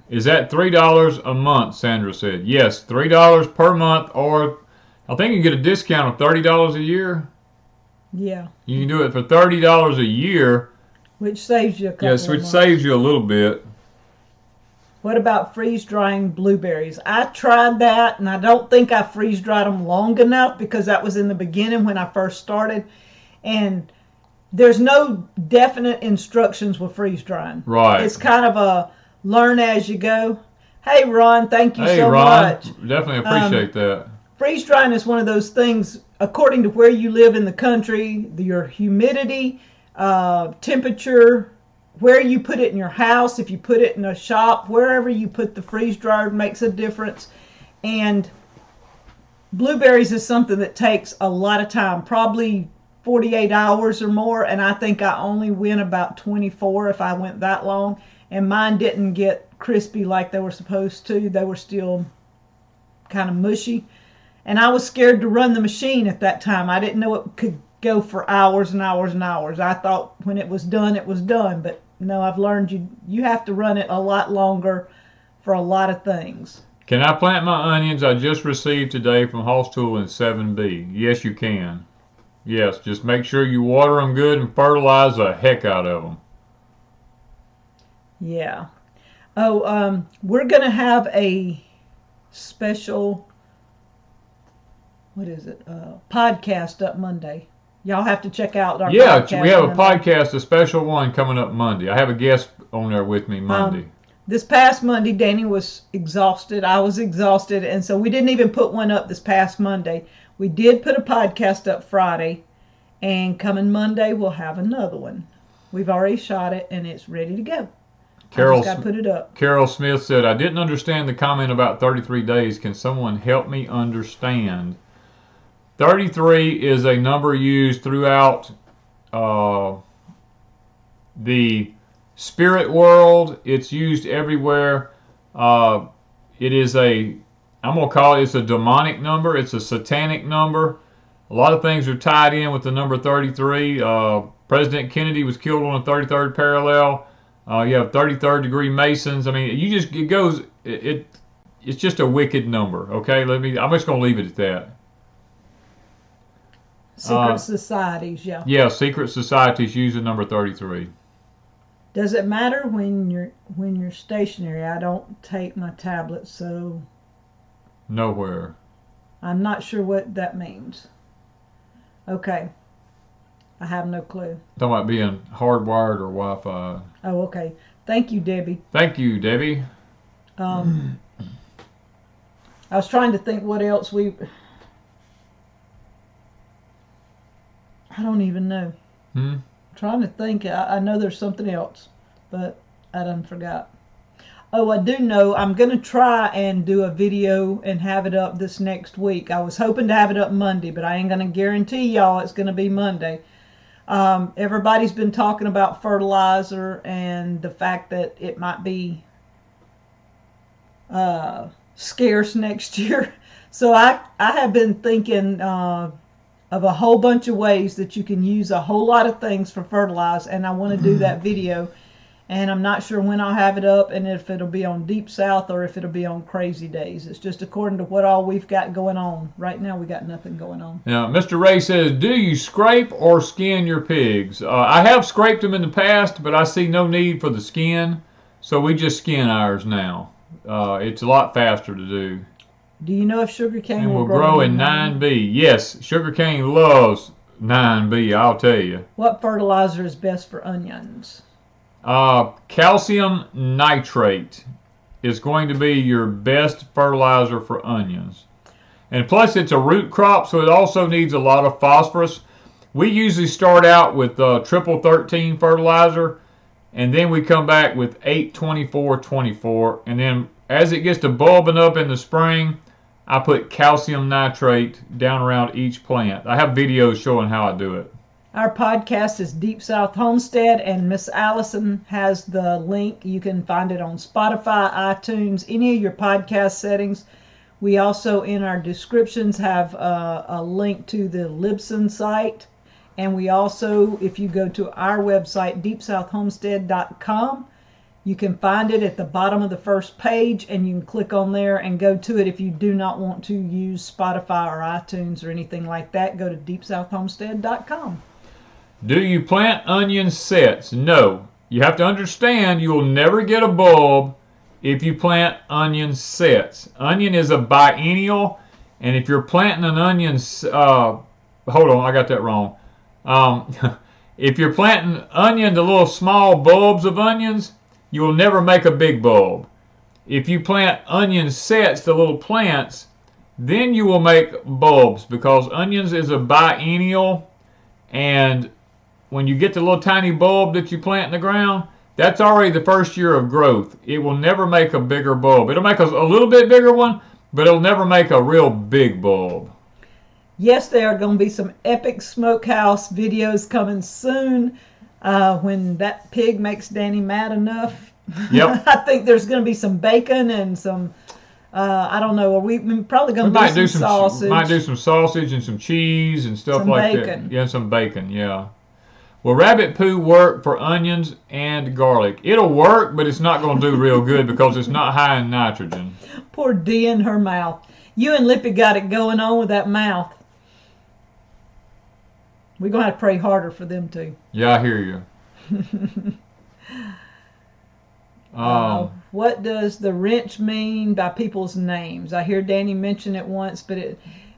Is that $3 a month? Sandra said. Yes, $3 per month, or I think you get a discount of $30 a year. Yeah. You can do it for $30 a year. Which saves you a couple Yes, of which months. saves you a little bit. What about freeze-drying blueberries? I tried that, and I don't think I freeze-dried them long enough because that was in the beginning when I first started. And there's no definite instructions with freeze-drying. Right. It's kind of a learn as you go. Hey, Ron, thank you Hey, so Ron, much. definitely appreciate that. freeze drying is one of those things, according to where you live in the country, your humidity, temperature, where you put it in your house, if you put it in a shop, wherever you put the freeze dryer makes a difference. And blueberries is something that takes a lot of time, probably 48 hours or more, and I think I only went about 24 if I went that long, and mine didn't get crispy like they were supposed to. They were still kind of mushy, and I was scared to run the machine at that time. I didn't know it could go for hours and hours and hours. I thought when it was done, but no, I've learned you have to run it a lot longer for a lot of things. Can I plant my onions I just received today from Hoss Tool in 7B? Yes, you can. Yes, just make sure you water them good and fertilize the heck out of them. Yeah. Oh, we're going to have a special, podcast up Monday. Y'all have to check out our podcast. Yeah, we have a podcast, a special one coming up Monday. I have a guest on there with me Monday. This past Monday, Danny was exhausted. I was exhausted, and so we didn't even put one up this past Monday. We did put a podcast up Friday, and coming Monday, we'll have another one. We've already shot it, and it's ready to go. I just got to put it up. Carol Smith said, I didn't understand the comment about 33 days. Can someone help me understand? 33 is a number used throughout the spirit world. It's used everywhere. It is I'm going to call it's a demonic number. It's a satanic number. A lot of things are tied in with the number 33. President Kennedy was killed on the 33rd parallel. You have 33rd degree Masons. I mean, it's just a wicked number. Okay, I'm just going to leave it at that. Secret societies, yeah. Yeah, secret societies use the number 33. Does it matter when you're stationary? I don't take my tablet, so nowhere. I'm not sure what that means. Okay. I have no clue. Talking about being hardwired or Wi-Fi. Oh, okay. Thank you, Debbie. Thank you, Debbie. I was trying to think what else I don't even know. Trying to think. I know there's something else, but I done forgot. Oh, I do know. I'm going to try and do a video and have it up this next week. I was hoping to have it up Monday, but I ain't going to guarantee y'all it's going to be Monday. Everybody's been talking about fertilizer and the fact that it might be scarce next year. So I have been thinking of a whole bunch of ways that you can use a whole lot of things for fertilizer, and I want to do that video, and I'm not sure when I'll have it up and if it'll be on Deep South or if it'll be on Crazy Days. It's just according to what all we've got going on. Right now we got nothing going on. Now, Mr. Ray says, do you scrape or skin your pigs? I have scraped them in the past, but I see no need for the skin, so we just skin ours now. It's a lot faster to do. Do you know if sugarcane will grow in 9B? Yes, sugarcane loves 9B, I'll tell you. What fertilizer is best for onions? Calcium nitrate is going to be your best fertilizer for onions. And plus it's a root crop, so it also needs a lot of phosphorus. We usually start out with triple 13 fertilizer, and then we come back with 8-24-24, and then as it gets to bulbing up in the spring, I put calcium nitrate down around each plant. I have videos showing how I do it. Our podcast is Deep South Homestead, and Miss Allison has the link. You can find it on Spotify, iTunes, any of your podcast settings. We also, in our descriptions, have a link to the Libsyn site. And we also, if you go to our website, deepsouthhomestead.com, you can find it at the bottom of the first page, and you can click on there and go to it. If you do not want to use Spotify or iTunes or anything like that, go to deepsouthhomestead.com. Do you plant onion sets? No. You have to understand you will never get a bulb if you plant onion sets. Onion is a biennial, and if you're planting an onion, hold on, I got that wrong. If you're planting onion, the little small bulbs of onions, you will never make a big bulb. If you plant onion sets, the little plants, Then you will make bulbs, because onions is a biennial, and when you get the little tiny bulb that you plant in the ground, that's already the first year of growth. It will never make a bigger bulb. It'll make a little bit bigger one, but it'll never make a real big bulb. Yes, there are going to be some epic smokehouse videos coming soon when that pig makes Danny mad enough. Yep. I think there's going to be some bacon and some, I don't know, we're probably going to do some sausage. Might do some sausage and some cheese and stuff like that. Yeah, some bacon, yeah. Will rabbit poo work for onions and garlic? It'll work, but it's not going to do real good because it's not high in nitrogen. Poor Dee in her mouth. You and Lippy got it going on with that mouth. We're going to have to pray harder for them too. Yeah, I hear you. What does the wrench mean by people's names? I hear Danny mention it once, but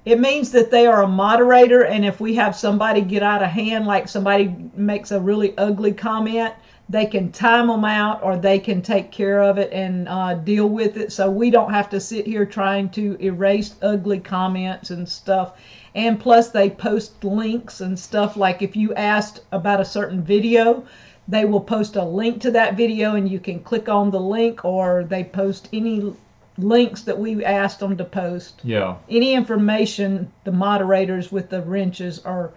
it means that they are a moderator, and if we have somebody get out of hand, like somebody makes a really ugly comment, they can time them out, or they can take care of it and deal with it, so we don't have to sit here trying to erase ugly comments and stuff. And plus they post links and stuff, like if you asked about a certain video, they will post a link to that video and you can click on the link, or they post any links that we asked them to post. Yeah. Any information the moderators with the wrenches are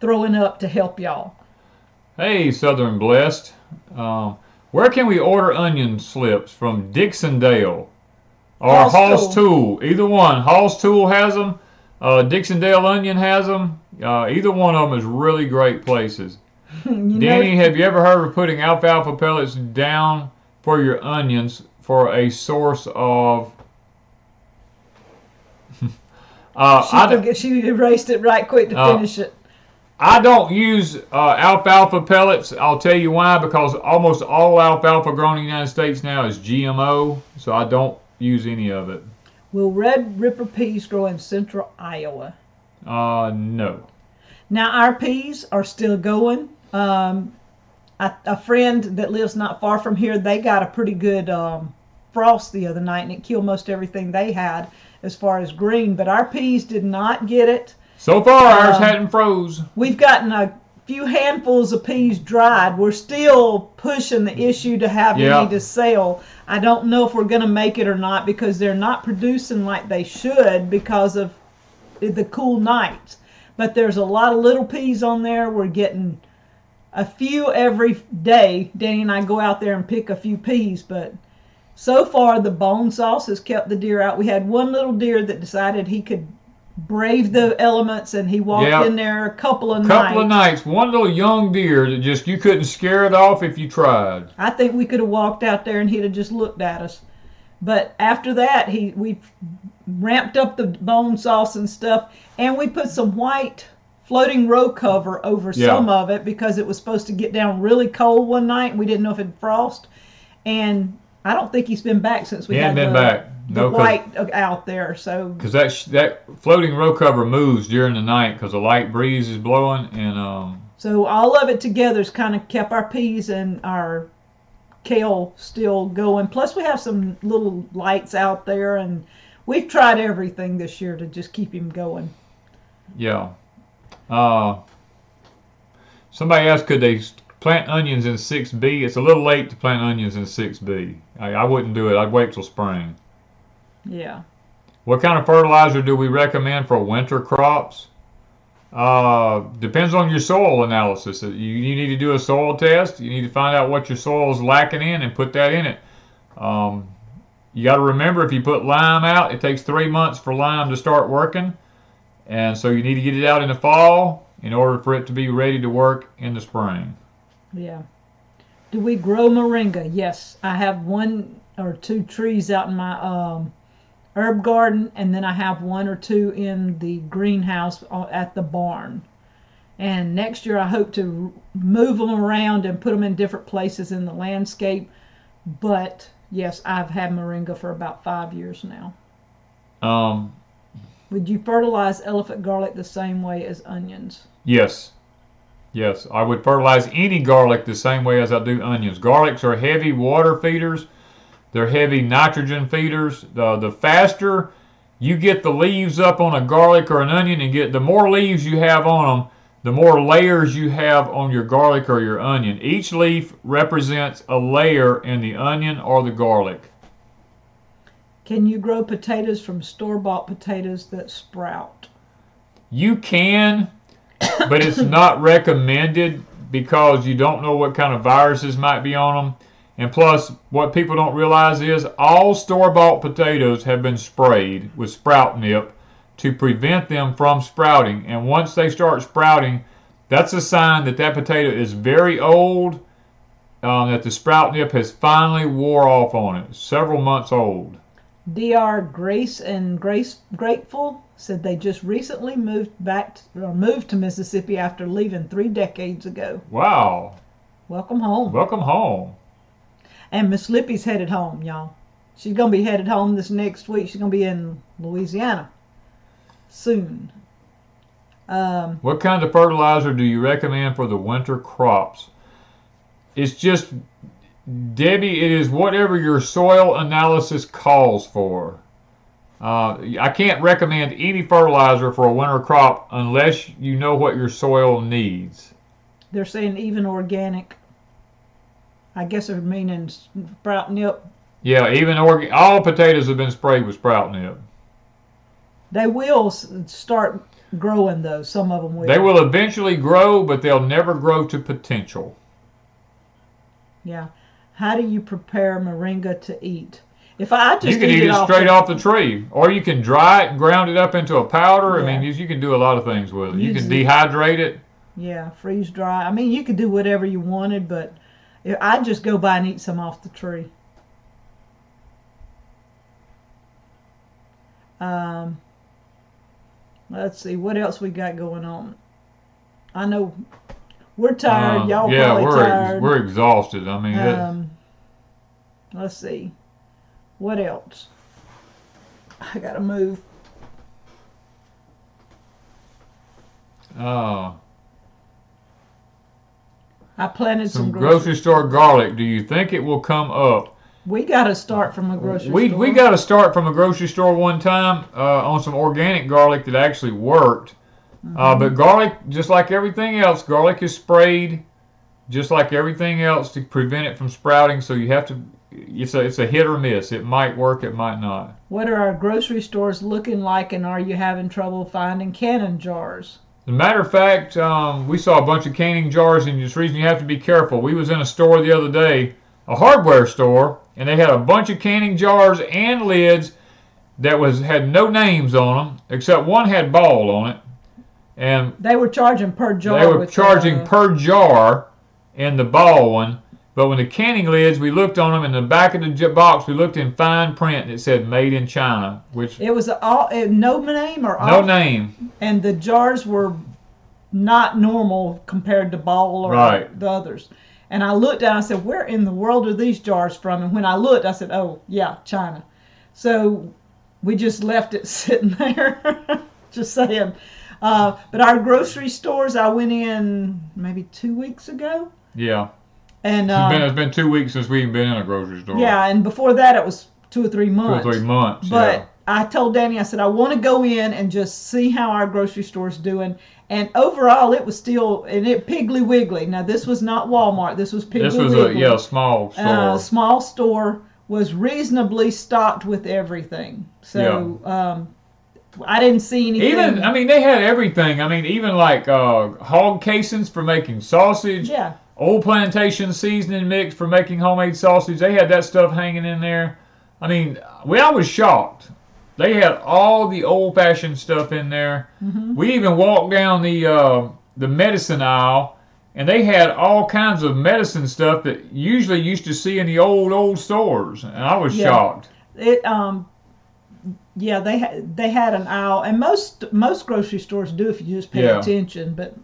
throwing up to help y'all. Hey, Southern Blessed. Where can we order onion slips? From Dixondale or Hall's Tool? Either one. Hall's Tool has them. Dixondale Onion has them. Either one of them is really great places. Danny, have you ever heard of putting alfalfa pellets down for your onions for a source of... she erased it right quick to finish it. I don't use alfalfa pellets. I'll tell you why. Because almost all alfalfa grown in the United States now is GMO, so I don't use any of it. Will red ripper peas grow in central Iowa? No. Now our peas are still going. A friend that lives not far from here, they got a pretty good frost the other night, and it killed most everything they had as far as green. But our peas did not get it. So far, ours hadn't froze. We've gotten a few handfuls of peas dried. We're still pushing the issue to have any to sell. I don't know if we're going to make it or not, because they're not producing like they should because of the cool nights. But there's a lot of little peas on there. We're getting a few every day. Danny and I go out there and pick a few peas, but so far the bone sauce has kept the deer out. We had one little deer that decided he could brave the elements, and he walked in there a couple of nights. One little young deer that just, you couldn't scare it off if you tried. I think we could have walked out there and he'd have just looked at us. But after that, we ramped up the bone sauce and stuff, and we put some white floating row cover over some of it, because it was supposed to get down really cold one night, and we didn't know if it'd frost. And I don't think he's been back since we had the white out there. So because that floating row cover moves during the night because a light breeze is blowing, and so all of it together has kind of kept our peas and our kale still going. Plus we have some little lights out there, and we've tried everything this year to just keep him going. Yeah. Somebody asked, could they plant onions in 6B? It's a little late to plant onions in 6B. I wouldn't do it. I'd wait till spring. Yeah. What kind of fertilizer do we recommend for winter crops? Depends on your soil analysis. You need to do a soil test. You need to find out what your soil is lacking in and put that in it. You got to remember, if you put lime out, it takes 3 months for lime to start working. And so you need to get it out in the fall in order for it to be ready to work in the spring. Yeah. Do we grow moringa? Yes. I have 1 or 2 trees out in my herb garden, and then I have 1 or 2 in the greenhouse at the barn. And next year I hope to move them around and put them in different places in the landscape. But yes, I've had moringa for about 5 years now. Would you fertilize elephant garlic the same way as onions? Yes. Yes, I would fertilize any garlic the same way as I do onions. Garlics are heavy water feeders. They're heavy nitrogen feeders. The faster you get the leaves up on a garlic or an onion, and get the more leaves you have on them, the more layers you have on your garlic or your onion. Each leaf represents a layer in the onion or the garlic. Can you grow potatoes from store-bought potatoes that sprout? You can, but it's not recommended because you don't know what kind of viruses might be on them. And plus, what people don't realize is all store-bought potatoes have been sprayed with sprout nip to prevent them from sprouting. And once they start sprouting, that's a sign that that potato is very old, that the sprout nip has finally wore off on it, several months old. Dr. Grace and Grace Grateful said they just recently moved to Mississippi after leaving 3 decades ago. Wow. Welcome home. Welcome home. And Miss Lippy's headed home, y'all. She's going to be headed home this next week. She's going to be in Louisiana soon. What kind of fertilizer do you recommend for the winter crops? It's just, Debbie, it is whatever your soil analysis calls for. I can't recommend any fertilizer for a winter crop unless you know what your soil needs. They're saying even organic. I guess they're meaning sprout nip. Yeah, even all potatoes have been sprayed with sprout nip. They will start growing, though. Some of them will. They will eventually grow, but they'll never grow to potential. Yeah. How do you prepare moringa to eat? If I just you can eat it straight off the tree, or you can dry it and ground it up into a powder. Yeah. I mean, you can do a lot of things with it. You can dehydrate it. Yeah, freeze dry. I mean, you could do whatever you wanted, but I just go by and eat some off the tree. Let's see what else we got going on. I know we're tired. Y'all probably tired. We're exhausted. I mean, let's see what else. I gotta move. I planted some grocery store garlic. Do you think it will come up? We got to start from a grocery store. We got to start from a grocery store one time on some organic garlic that actually worked. But garlic, just like everything else, garlic is sprayed just like everything else to prevent it from sprouting. So you have to, it's a hit or miss. It might work, it might not. What are our grocery stores looking like, and are you having trouble finding canning jars? As a matter of fact, we saw a bunch of canning jars, and this reason you have to be careful. We was in a store the other day, a hardware store, and they had a bunch of canning jars and lids that had no names on them, except one had ball on it. And they were charging per jar. They were charging per jar in the ball one. But when the canning lids, we looked on them in the back of the box. We looked in fine print, and it said "Made in China," which it was no name or no name, and the jars were not normal compared to ball or the others. And I looked and I said, "Where in the world are these jars from?" And when I looked, I said, "Oh yeah, China." So we just left it sitting there, just saying. But our grocery stores, I went in maybe 2 weeks ago. Yeah. And it's been 2 weeks since we've been in a grocery store. Yeah, and before that it was 2 or 3 months. 2 or 3 months. But yeah. I told Danny, I said, I want to go in and just see how our grocery store's doing. And overall, it was still Piggly Wiggly. Now this was not Walmart. This was Piggly Wiggly. This was a small store. Small store was reasonably stocked with everything. So I didn't see anything. They had everything. Even like hog casings for making sausage. Yeah. Old plantation seasoning mix for making homemade sausage. They had that stuff hanging in there. I was shocked. They had all the old-fashioned stuff in there. Mm-hmm. We even walked down the medicine aisle, and they had all kinds of medicine stuff that usually used to see in the old stores. And I was shocked. Yeah, they had an aisle, and most grocery stores do if you just pay attention. But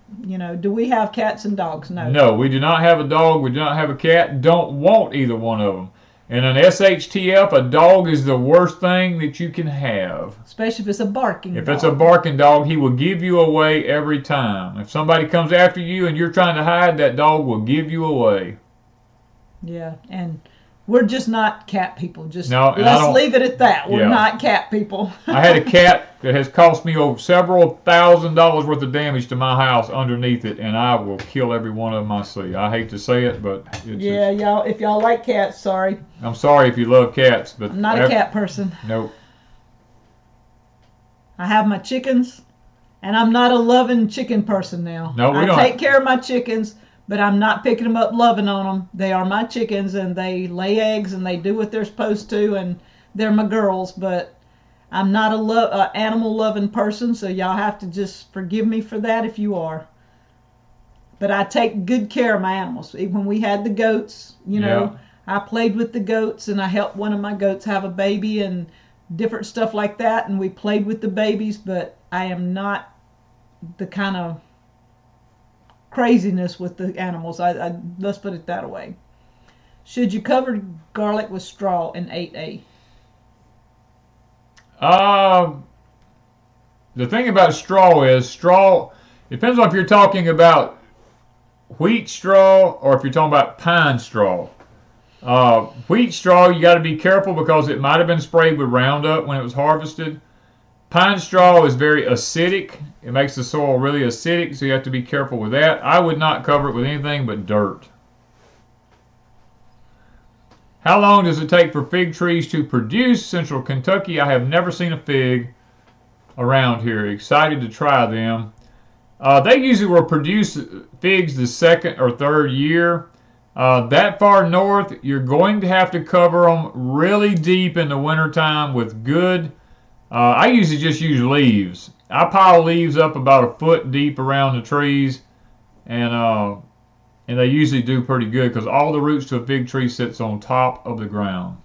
do we have cats and dogs? No. No, we do not have a dog. We do not have a cat. Don't want either one of them. And an SHTF, a dog is the worst thing that you can have. Especially if it's a barking dog. If it's a barking dog, he will give you away every time. If somebody comes after you and you're trying to hide, that dog will give you away. Yeah, and We're just not cat people. Just No, and let's leave it at that. We're not cat people. I had a cat that has cost me over several $1,000s worth of damage to my house underneath it, and I will kill every one of them I see. I hate to say it, but y'all. If y'all like cats, sorry. I'm sorry if you love cats, but I'm not a cat person. Nope. I have my chickens, and I'm not a loving chicken person now. No, we don't. I take care of my chickens. But I'm not picking them up, loving on them. They are my chickens, and they lay eggs, and they do what they're supposed to, and they're my girls. But I'm not a animal-loving person, so y'all have to just forgive me for that if you are. But I take good care of my animals. Even when we had the goats, you know, I played with the goats, and I helped one of my goats have a baby and different stuff like that, and we played with the babies. But I am not the kind of craziness with the animals. Let's put it that way. Should you cover garlic with straw in 8A? The thing about straw is depends on if you're talking about wheat straw or if you're talking about pine straw. Wheat straw, you got to be careful because it might have been sprayed with Roundup when it was harvested. Pine straw is very acidic. It makes the soil really acidic, so you have to be careful with that. I would not cover it with anything but dirt. How long does it take for fig trees to produce? Central Kentucky, I have never seen a fig around here. Excited to try them. They usually will produce figs the second or third year. That far north, you're going to have to cover them really deep in the wintertime with good I usually just use leaves. I pile leaves up about a foot deep around the trees, and they usually do pretty good because all the roots to a fig tree sits on top of the ground.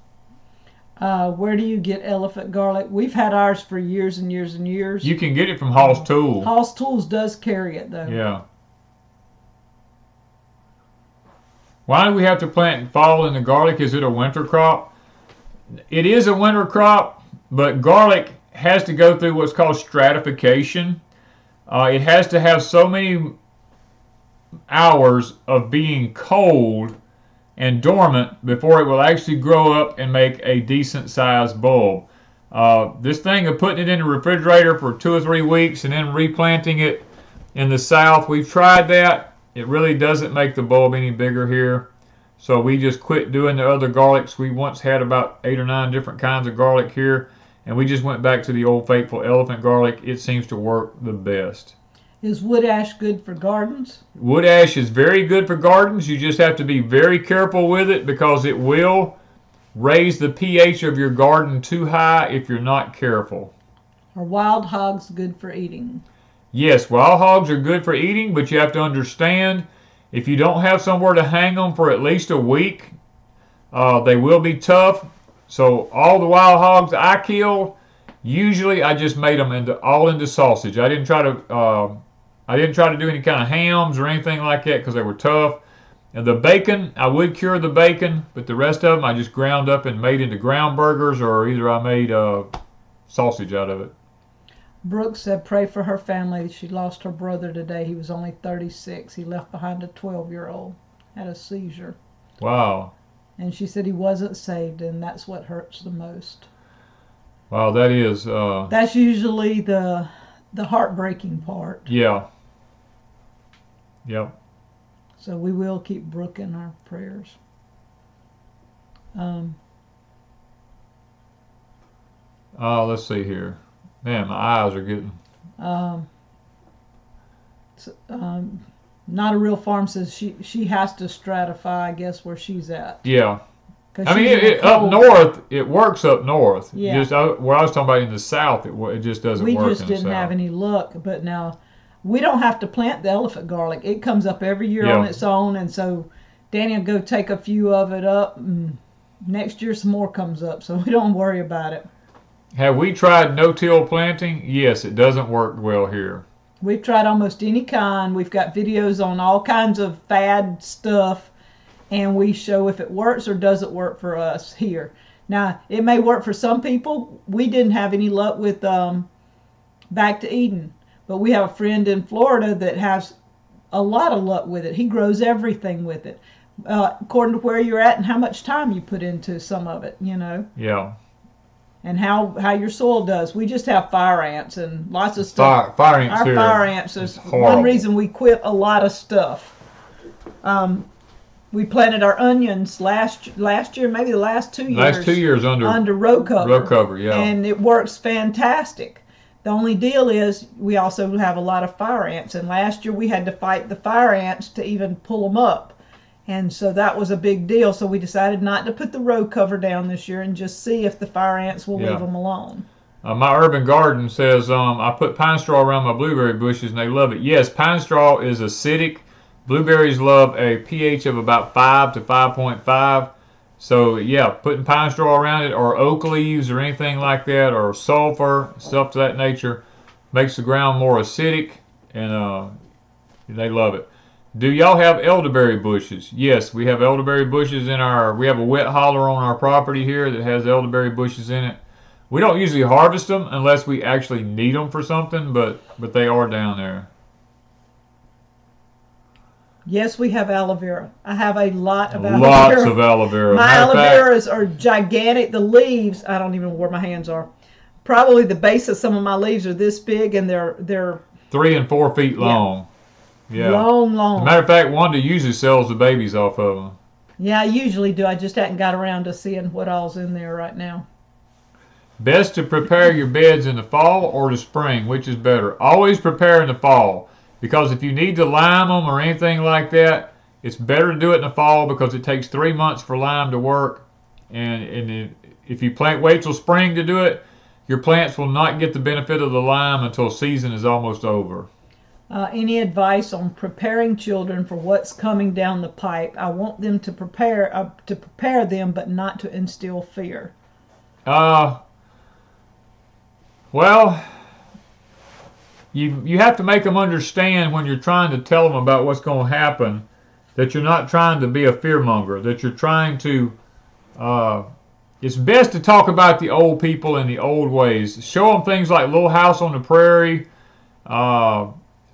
Where do you get elephant garlic? We've had ours for years and years and years. You can get it from Hall's Tools. Hall's Tools does carry it, though. Yeah. Why do we have to plant fall in the garlic? Is it a winter crop? It is a winter crop. But garlic has to go through what's called stratification. It has to have so many hours of being cold and dormant before it will actually grow up and make a decent sized bulb. This thing of putting it in the refrigerator for 2 or 3 weeks and then replanting it in the south, we've tried that. It really doesn't make the bulb any bigger here. So we just quit doing the other garlics. We once had about 8 or 9 different kinds of garlic here. And we just went back to the old faithful elephant garlic. It seems to work the best. Is wood ash good for gardens? Wood ash is very good for gardens. You just have to be very careful with it because it will raise the pH of your garden too high if you're not careful. Are wild hogs good for eating? Yes, wild hogs are good for eating, but you have to understand if you don't have somewhere to hang them for at least a week, they will be tough. So all the wild hogs I killed, usually I just made them all into sausage. I didn't try to do any kind of hams or anything like that because they were tough. And the bacon, I would cure the bacon, but the rest of them I just ground up and made into ground burgers, or either I made sausage out of it. Brooke said pray for her family. She lost her brother today. He was only 36. He left behind a 12-year-old. Had a seizure. Wow. And she said he wasn't saved, and that's what hurts the most. Wow, that is... That's usually the heartbreaking part. Yeah. Yep. So we will keep Brooke in our prayers. Let's see here. Man, my eyes are getting... Not a Real Farm says she has to stratify, I guess, where she's at. Yeah. I mean, up north, it works up north. Yeah. Just where I was talking about in the south, it just doesn't work in the south. We just didn't have any luck. But now, we don't have to plant the elephant garlic. It comes up every year on its own. And so, Danny will go take a few of it up. And next year, some more comes up. So, we don't worry about it. Have we tried no-till planting? Yes, it doesn't work well here. We've tried almost any kind. We've got videos on all kinds of fad stuff, and we show if it works or doesn't work for us here. Now, it may work for some people. We didn't have any luck with Back to Eden, but we have a friend in Florida that has a lot of luck with it. He grows everything with it. according to where you're at and how much time you put into some of it, you know. Yeah. And how your soil does. We just have fire ants and lots of stuff. Fire ants Our here fire ants is horrible. one reason we quit a lot of stuff. We planted our onions last year, maybe the last 2 years. Last 2 years under row cover. Row cover, yeah. And it works fantastic. The only deal is we also have a lot of fire ants, and last year we had to fight the fire ants to even pull them up. And so that was a big deal. So we decided not to put the row cover down this year and just see if the fire ants will leave them alone. My urban garden says I put pine straw around my blueberry bushes and they love it. Yes, pine straw is acidic. Blueberries love a pH of about 5 to 5.5. So yeah, putting pine straw around it, or oak leaves or anything like that, or sulfur, stuff to that nature, makes the ground more acidic, and they love it. Do y'all have elderberry bushes? Yes, we have elderberry bushes in we have a wet holler on our property here that has elderberry bushes in it. We don't usually harvest them unless we actually need them for something, but they are down there. Yes, we have aloe vera. I have a lot of aloe vera. Lots of aloe vera. My aloe veras are gigantic. The leaves, I don't even know where my hands are. Probably the base of some of my leaves are this big, and they're 3 and 4 feet long. Yeah. Long. As a matter of fact, Wanda usually sells the babies off of them. Yeah, I usually do. I just hadn't got around to seeing what all's in there right now. Best to prepare your beds in the fall or the spring, which is better? Always prepare in the fall, because if you need to lime them or anything like that, it's better to do it in the fall because it takes 3 months for lime to work. And if you wait till spring to do it, your plants will not get the benefit of the lime until season is almost over. Any advice on preparing children for what's coming down the pipe? I want them to prepare them, but not to instill fear. Well, you have to make them understand when you're trying to tell them about what's going to happen, that you're not trying to be a fearmonger, that you're trying to, it's best to talk about the old people and the old ways. Show them things like Little House on the Prairie,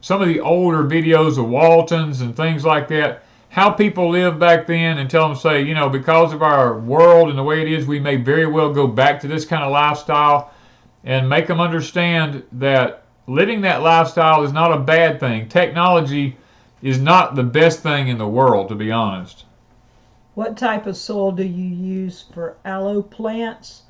some of the older videos of Waltons and things like that, how people lived back then, and tell them, say, you know, because of our world and the way it is, we may very well go back to this kind of lifestyle, and make them understand that living that lifestyle is not a bad thing. Technology is not the best thing in the world, to be honest. What type of soil do you use for aloe plants?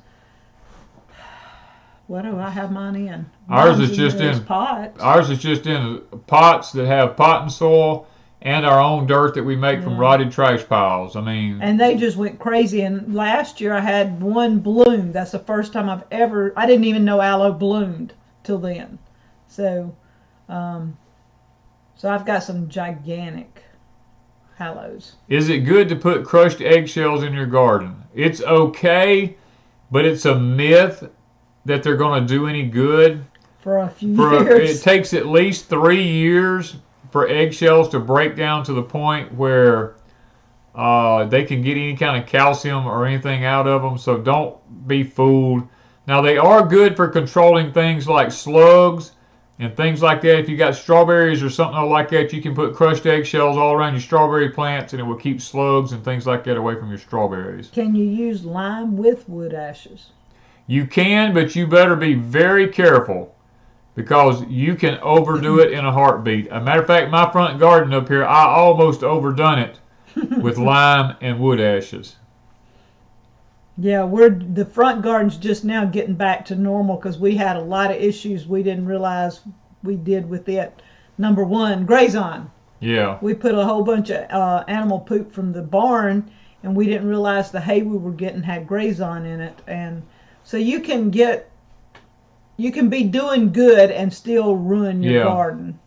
What do I have mine in? Ours is just in pots. Ours is just in pots that have potting soil and our own dirt that we make from rotted trash piles. I mean, and they just went crazy. And last year I had one bloom. That's the first time I didn't even know aloe bloomed till then. So I've got some gigantic aloes. Is it good to put crushed eggshells in your garden? It's okay, but it's a myth that they're going to do any good. For a few years. It takes at least 3 years for eggshells to break down to the point where they can get any kind of calcium or anything out of them, so don't be fooled. Now, they are good for controlling things like slugs and things like that. If you got strawberries or something like that, you can put crushed eggshells all around your strawberry plants, and it will keep slugs and things like that away from your strawberries. Can you use lime with wood ashes? You can, but you better be very careful, because you can overdo it in a heartbeat. As a matter of fact, my front garden up here, I almost overdone it with lime and wood ashes. Yeah, the front garden's just now getting back to normal because we had a lot of issues we didn't realize we did with it. Number one, grazon. Yeah. We put a whole bunch of animal poop from the barn, and we didn't realize the hay we were getting had grazon in it. And so you can be doing good and still ruin your garden.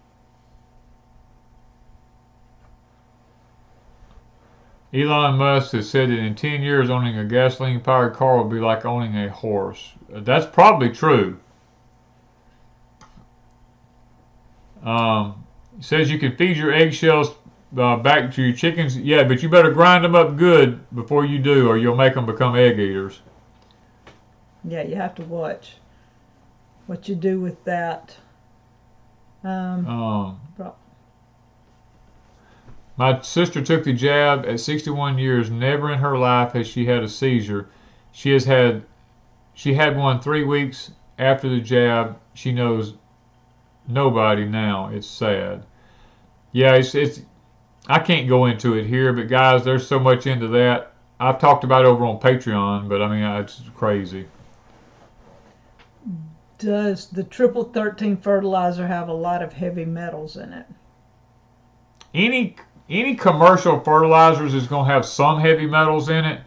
Elon Musk has said that in 10 years owning a gasoline-powered car will be like owning a horse. That's probably true. It says you can feed your eggshells back to your chickens. Yeah, but you better grind them up good before you do, or you'll make them become egg eaters. Yeah, you have to watch what you do with that. My sister took the jab at 61 years. Never in her life has she had a seizure. She had one 3 weeks after the jab. She knows nobody now. It's sad. Yeah, it's I can't go into it here, but guys, there's so much into that. I've talked about it over on Patreon, but I mean, it's crazy. Does the triple 13 fertilizer have a lot of heavy metals in it? Any commercial fertilizers is going to have some heavy metals in it.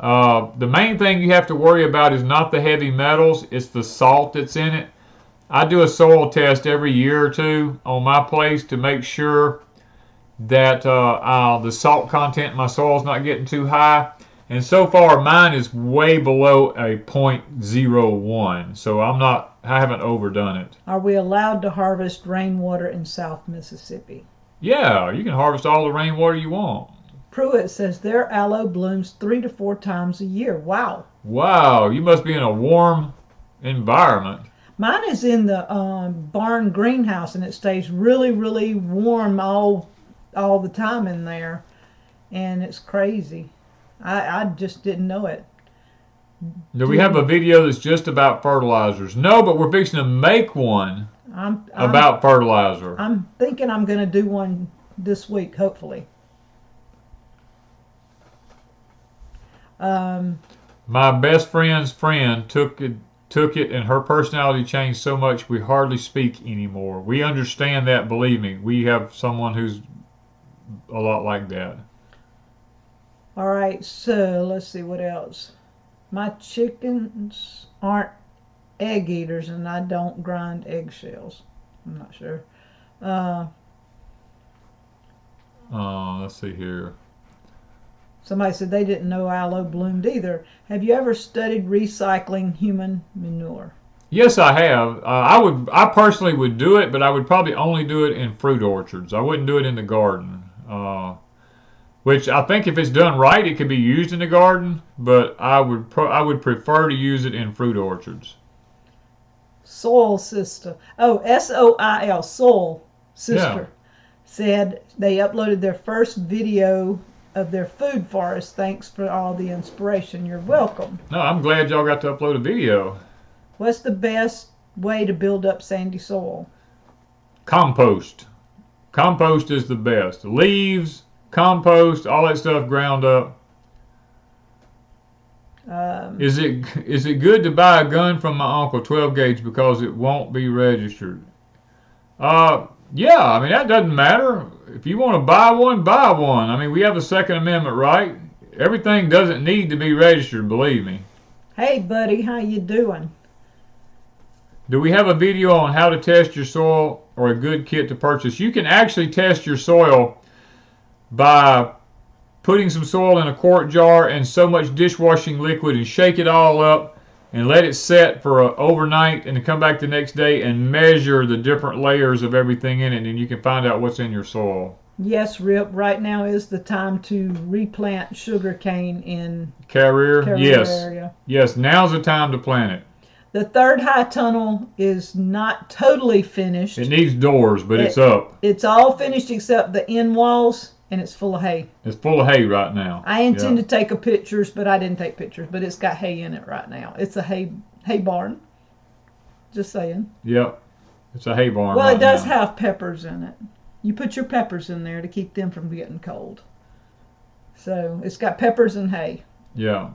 The main thing you have to worry about is not the heavy metals, it's the salt that's in it. I do a soil test every year or two on my place to make sure that the salt content in my soil is not getting too high. And so far mine is way below a 0.01. So I haven't overdone it. Are we allowed to harvest rainwater in South Mississippi? Yeah, you can harvest all the rainwater you want. Pruitt says their aloe blooms 3 to 4 times a year. Wow. Wow, you must be in a warm environment. Mine is in the barn greenhouse, and it stays really, really warm all the time in there, and it's crazy. I just didn't know it. Do we have a video that's just about fertilizers? No, but we're fixing to make one about fertilizer. I'm thinking I'm going to do one this week, hopefully. My best friend's friend took it, and her personality changed so much we hardly speak anymore. We understand that, believe me. We have someone who's a lot like that. All right, so let's see what else. My chickens aren't egg eaters, and I don't grind eggshells. I'm not sure. Let's see here. Somebody said they didn't know aloe bloomed either. Have you ever studied recycling human manure? Yes, I have. I personally would do it, but I would probably only do it in fruit orchards. I wouldn't do it in the garden. Which I think if it's done right, it could be used in the garden, but I would prefer to use it in fruit orchards. Soil Sister. Oh, SOIL, Soil Sister. Yeah. Said they uploaded their first video of their food forest. Thanks for all the inspiration. You're welcome. No, I'm glad y'all got to upload a video. What's the best way to build up sandy soil? Compost. Compost is the best. Leaves, compost, all that stuff ground up. Is it good to buy a gun from my uncle, 12 gauge, because it won't be registered? Yeah, I mean, that doesn't matter. If you want to buy one, buy one. I mean, we have the Second Amendment, right? Everything doesn't need to be registered, believe me. Hey, buddy, how you doing? Do we have a video on how to test your soil or a good kit to purchase? You can actually test your soil by putting some soil in a quart jar and so much dishwashing liquid and shake it all up and let it set for overnight, and to come back the next day and measure the different layers of everything in it, and you can find out what's in your soil. Yes, Rip, right now is the time to replant sugar cane in Carrier yes. area. Yes, now's the time to plant it. The third high tunnel is not totally finished. It needs doors, but it's up. It's all finished except the end walls, and it's full of hay. It's full of hay right now. I intend to take pictures, but I didn't take pictures. But it's got hay in it right now. It's a hay barn. Just saying. Yep. It's a hay barn. Well, right it does now. have peppers in it. You put your peppers in there to keep them from getting cold. So it's got peppers and hay. Yeah.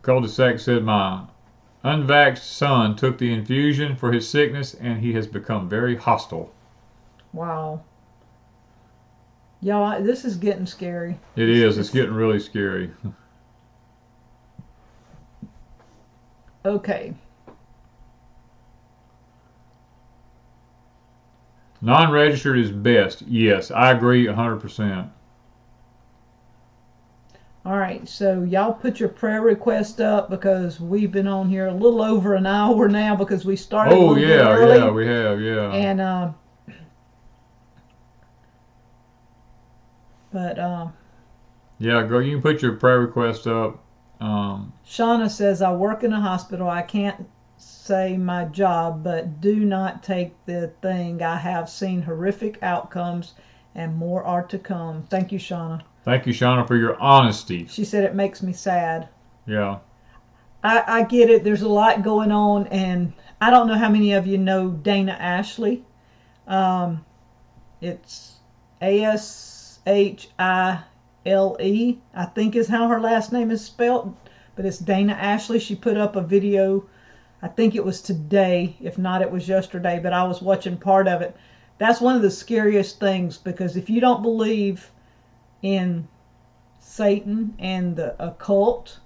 Cul-de-sac said my unvaxxed son took the infusion for his sickness and he has become very hostile. Wow. Y'all, this is getting scary. It is. It's getting really scary. Okay. Non-registered is best. Yes, I agree 100%. All right, so y'all put your prayer request up because we've been on here a little over an hour now because we started a little bit early. Yeah, we have, yeah. And yeah, go. You can put your prayer request up. Shauna says, I work in a hospital. I can't say my job, but do not take the thing. I have seen horrific outcomes and more are to come. Thank you, Shauna. Thank you, Shauna, for your honesty. She said it makes me sad. Yeah. I get it. There's a lot going on, and I don't know how many of you know Dana Ashley. It's Ashile, I think is how her last name is spelled, but it's Dana Ashley. She put up a video, I think it was today, if not it was yesterday, but I was watching part of it. That's one of the scariest things, because if you don't believe in Satan and the occult,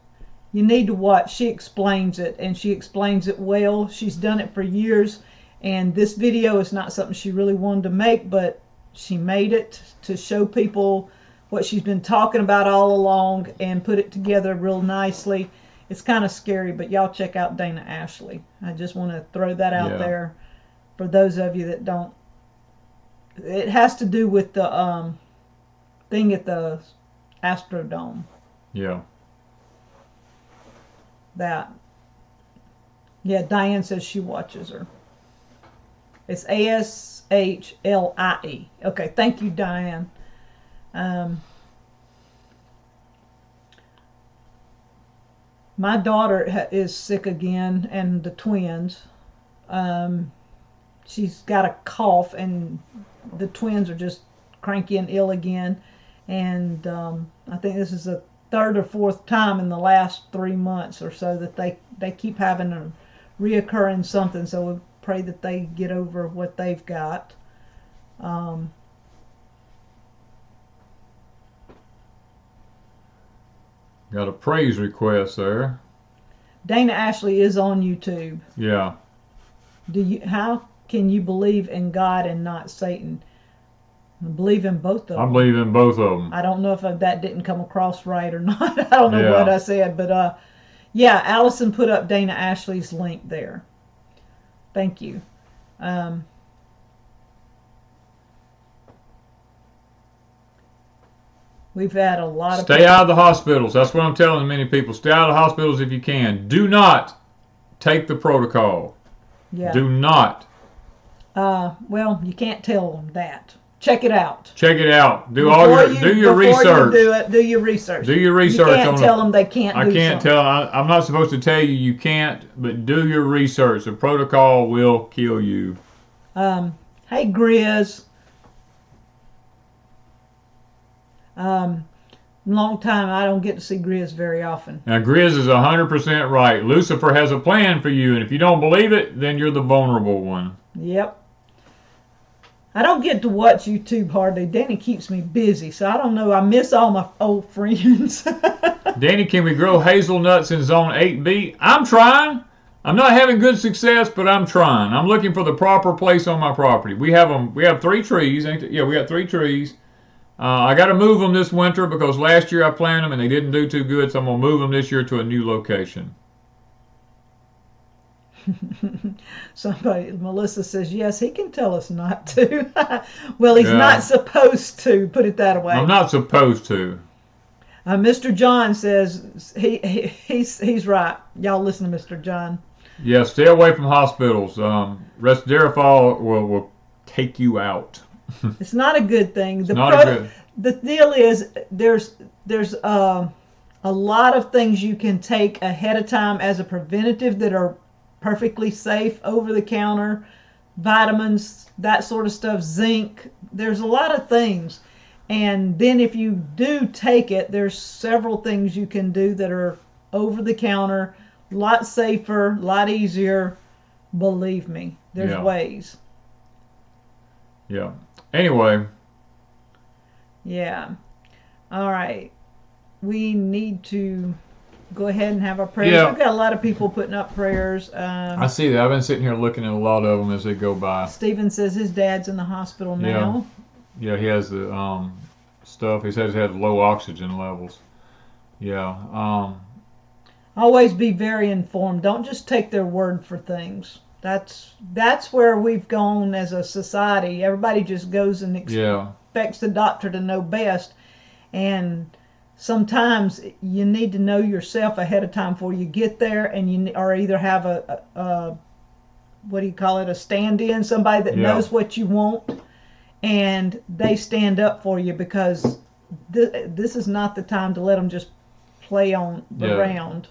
you need to watch. She explains it, and she explains it well. She's done it for years, and this video is not something she really wanted to make, but she made it to show people what she's been talking about all along and put it together real nicely. It's kind of scary, but y'all check out Dana Ashley. I just want to throw that out there for those of you that don't. It has to do with the thing at the Astrodome. Yeah. That. Yeah, Diane says she watches her. It's Ashlie. Okay, thank you, Diane. My daughter is sick again, and the twins. She's got a cough, and the twins are just cranky and ill again. And I think this is the third or fourth time in the last 3 months or so that they keep having a reoccurring something. So we pray that they get over what they've got. Got a praise request there. Dana Ashley is on YouTube. Yeah. How can you believe in God and not Satan? I believe in both of them. I believe in both of them. I don't know if that didn't come across right or not. I don't know what I said, but yeah, Allison put up Dana Ashley's link there. Thank you. We've had a lot of... Stay out of the hospitals. That's what I'm telling many people. Stay out of the hospitals if you can. Do not take the protocol. Yeah. Do not. Well, you can't tell them that. Check it out. Check it out. Do your research. research. Do your research. Do your research. You can't tell them they can't do something. I can't tell. I'm not supposed to tell you you can't, but do your research. The protocol will kill you. Hey, Grizz. Long time I don't get to see Grizz very often. Now, Grizz is 100% right. Lucifer has a plan for you, and if you don't believe it, then you're the vulnerable one. Yep. I don't get to watch YouTube hardly. Danny keeps me busy, so I don't know. I miss all my old friends. Danny, can we grow hazelnuts in Zone 8B? I'm trying. I'm not having good success, but I'm trying. I'm looking for the proper place on my property. We have 3 trees. Yeah, we got 3 trees. I got to move them this winter because last year I planted them and they didn't do too good, so I'm going to move them this year to a new location. Melissa says, yes, he can tell us not to. Well, he's not supposed to, put it that way. I'm not supposed to. Mr. John says, he's right. Y'all listen to Mr. John. Yeah, stay away from hospitals. Resveratrol will take you out. It's not a good thing. The deal is there's a lot of things you can take ahead of time as a preventative that are perfectly safe, over the counter, vitamins, that sort of stuff, zinc. There's a lot of things. And then if you do take it, there's several things you can do that are over the counter, a lot safer, a lot easier. Believe me, there's ways. Yeah. Anyway. Yeah. All right. We need to go ahead and have our prayers. Yeah. We've got a lot of people putting up prayers. I see that. I've been sitting here looking at a lot of them as they go by. Stephen says his dad's in the hospital now. Yeah, he has the stuff. He says he has low oxygen levels. Yeah. Always be very informed. Don't just take their word for things. That's where we've gone as a society. Everybody just goes and expects the doctor to know best. And sometimes you need to know yourself ahead of time before you get there, and or either have a what do you call it, a stand-in, somebody that knows what you want, and they stand up for you, because this is not the time to let them just play on around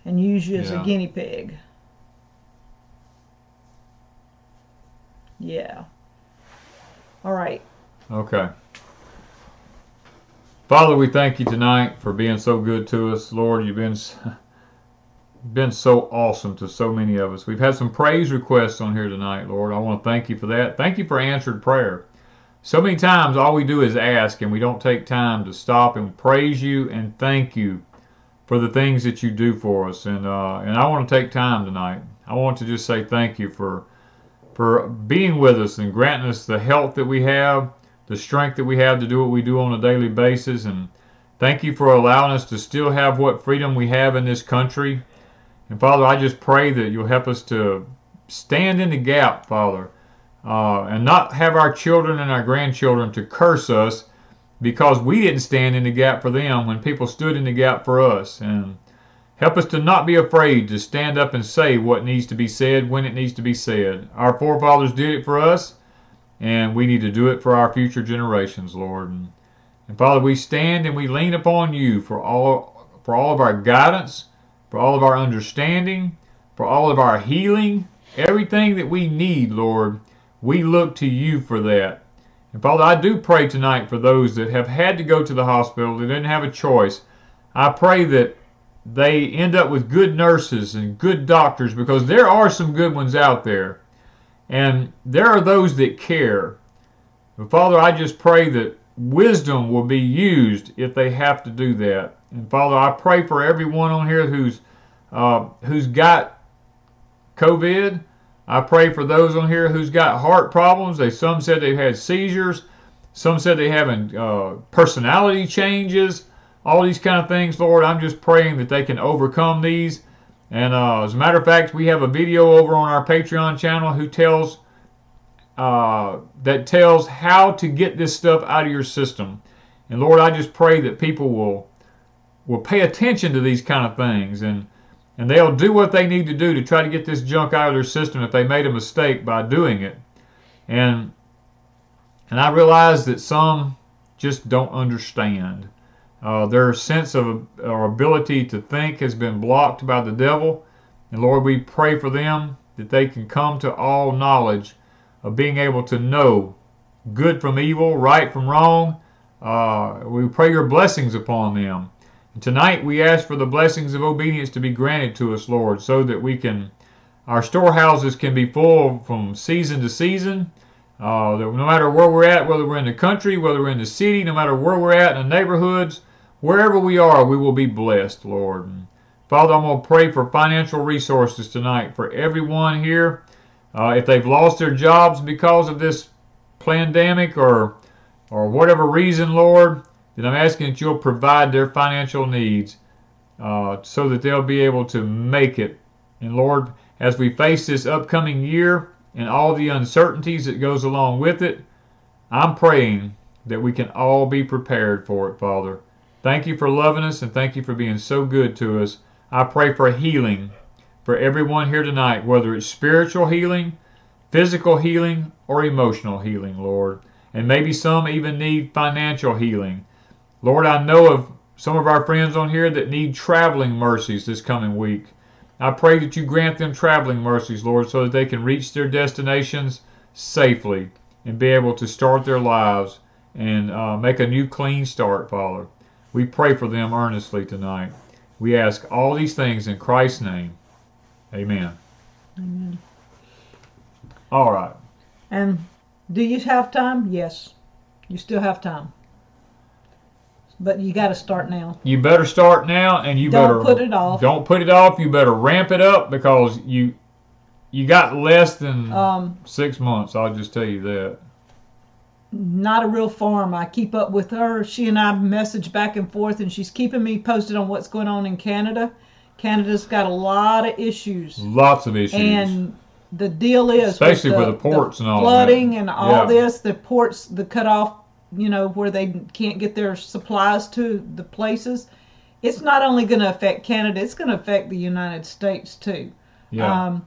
and use you as a guinea pig. Yeah. All right. Okay. Father, we thank you tonight for being so good to us. Lord, you've been so awesome to so many of us. We've had some praise requests on here tonight, Lord. I want to thank you for that. Thank you for answered prayer. So many times all we do is ask, and we don't take time to stop and praise you and thank you for the things that you do for us. And I want to take time tonight. I want to just say thank you for being with us and granting us the health that we have, the strength that we have to do what we do on a daily basis. And thank you for allowing us to still have what freedom we have in this country. And Father, I just pray that you'll help us to stand in the gap, Father, and not have our children and our grandchildren to curse us because we didn't stand in the gap for them when people stood in the gap for us. And help us to not be afraid to stand up and say what needs to be said when it needs to be said. Our forefathers did it for us, and we need to do it for our future generations, Lord. And Father, we stand and we lean upon you for all of our guidance, for all of our understanding, for all of our healing, everything that we need, Lord. We look to you for that. And Father, I do pray tonight for those that have had to go to the hospital, that didn't have a choice. I pray that they end up with good nurses and good doctors, because there are some good ones out there. And there are those that care. But Father, I just pray that wisdom will be used if they have to do that. And Father, I pray for everyone on here who's got COVID. I pray for those on here who's got heart problems. Some said they've had seizures. Some said they're having personality changes. All these kind of things, Lord. I'm just praying that they can overcome these. And as a matter of fact, we have a video over on our Patreon channel who tells how to get this stuff out of your system. And Lord, I just pray that people will pay attention to these kind of things, and they'll do what they need to do to try to get this junk out of their system if they made a mistake by doing it. And I realize that some just don't understand. Their sense of or ability to think has been blocked by the devil. And Lord, we pray for them that they can come to all knowledge of being able to know good from evil, right from wrong. We pray your blessings upon them. And tonight we ask for the blessings of obedience to be granted to us, Lord, so that our storehouses can be full from season to season. That no matter where we're at, whether we're in the country, whether we're in the city, no matter where we're at in the neighborhoods, wherever we are, we will be blessed, Lord. And Father, I'm going to pray for financial resources tonight for everyone here. If they've lost their jobs because of this pandemic or whatever reason, Lord, then I'm asking that you'll provide their financial needs so that they'll be able to make it. And Lord, as we face this upcoming year and all the uncertainties that goes along with it, I'm praying that we can all be prepared for it, Father. Thank you for loving us, and thank you for being so good to us. I pray for healing for everyone here tonight, whether it's spiritual healing, physical healing, or emotional healing, Lord. And maybe some even need financial healing. Lord, I know of some of our friends on here that need traveling mercies this coming week. I pray that you grant them traveling mercies, Lord, so that they can reach their destinations safely and be able to start their lives and make a new clean start, Father. We pray for them earnestly tonight. We ask all these things in Christ's name. Amen. Amen. All right. And do you have time? Yes. You still have time. But you got to start now. You better start now, and you Don't better put it off. Don't put it off. You better ramp it up, because you got less than 6 months. I'll just tell you that. Not a real farm. I keep up with her. She and I message back and forth, and she's keeping me posted on what's going on in Canada. Canada's got a lot of issues. Lots of issues. And the deal is, especially with the ports and all flooding that. And all this, the ports, the cut off, where they can't get their supplies to the places. It's not only going to affect Canada, it's going to affect the United States too. Yeah.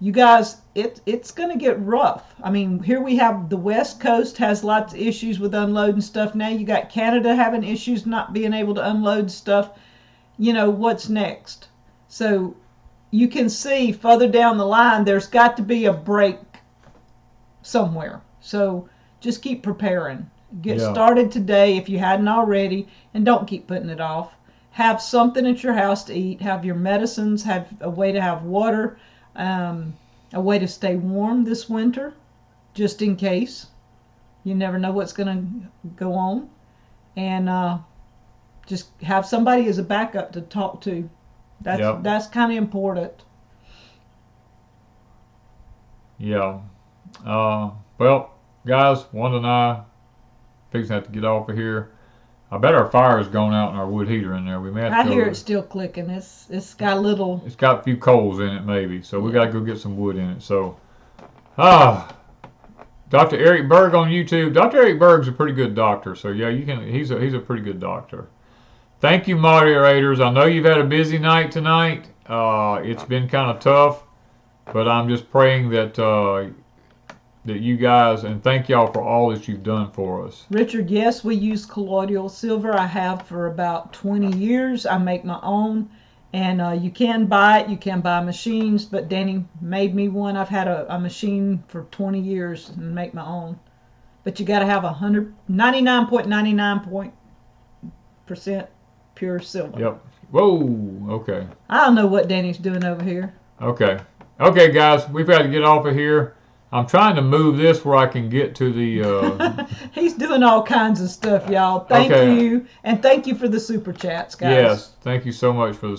you guys, it's going to get rough. I mean, here we have the West Coast has lots of issues with unloading stuff. Now you got Canada having issues not being able to unload stuff. You know, what's next? So you can see further down the line, there's got to be a break somewhere. So just keep preparing. Get started today if you hadn't already, and don't keep putting it off. Have something at your house to eat. Have your medicines. Have a way to have water. A way to stay warm this winter, just in case. You never know what's going to go on. And just have somebody as a backup to talk to. That's kind of important. Yeah. Well, guys, Wanda and I fixing to have to get off of here. I bet our fire's gone out in our wood heater in there. We may have to I hear it still clicking. It's got a little. It's got a few coals in it, maybe. So we got to go get some wood in it. So, Dr. Eric Berg on YouTube. Dr. Eric Berg's a pretty good doctor. So yeah, you can. He's a pretty good doctor. Thank you, moderators. I know you've had a busy night tonight. It's been kind of tough, but I'm just praying that that you guys, and thank y'all for all that you've done for us. Richard, yes, we use colloidal silver. I have for about 20 years. I make my own, and you can buy it. You can buy machines, but Danny made me one. I've had a machine for 20 years and make my own. But you got to have 99.99% pure silver. Yep. Whoa. Okay. I don't know what Danny's doing over here. Okay. Okay, guys, we've got to get off of here. I'm trying to move this where I can get to the... He's doing all kinds of stuff, y'all. Thank you. And thank you for the super chats, guys. Yes, thank you so much for the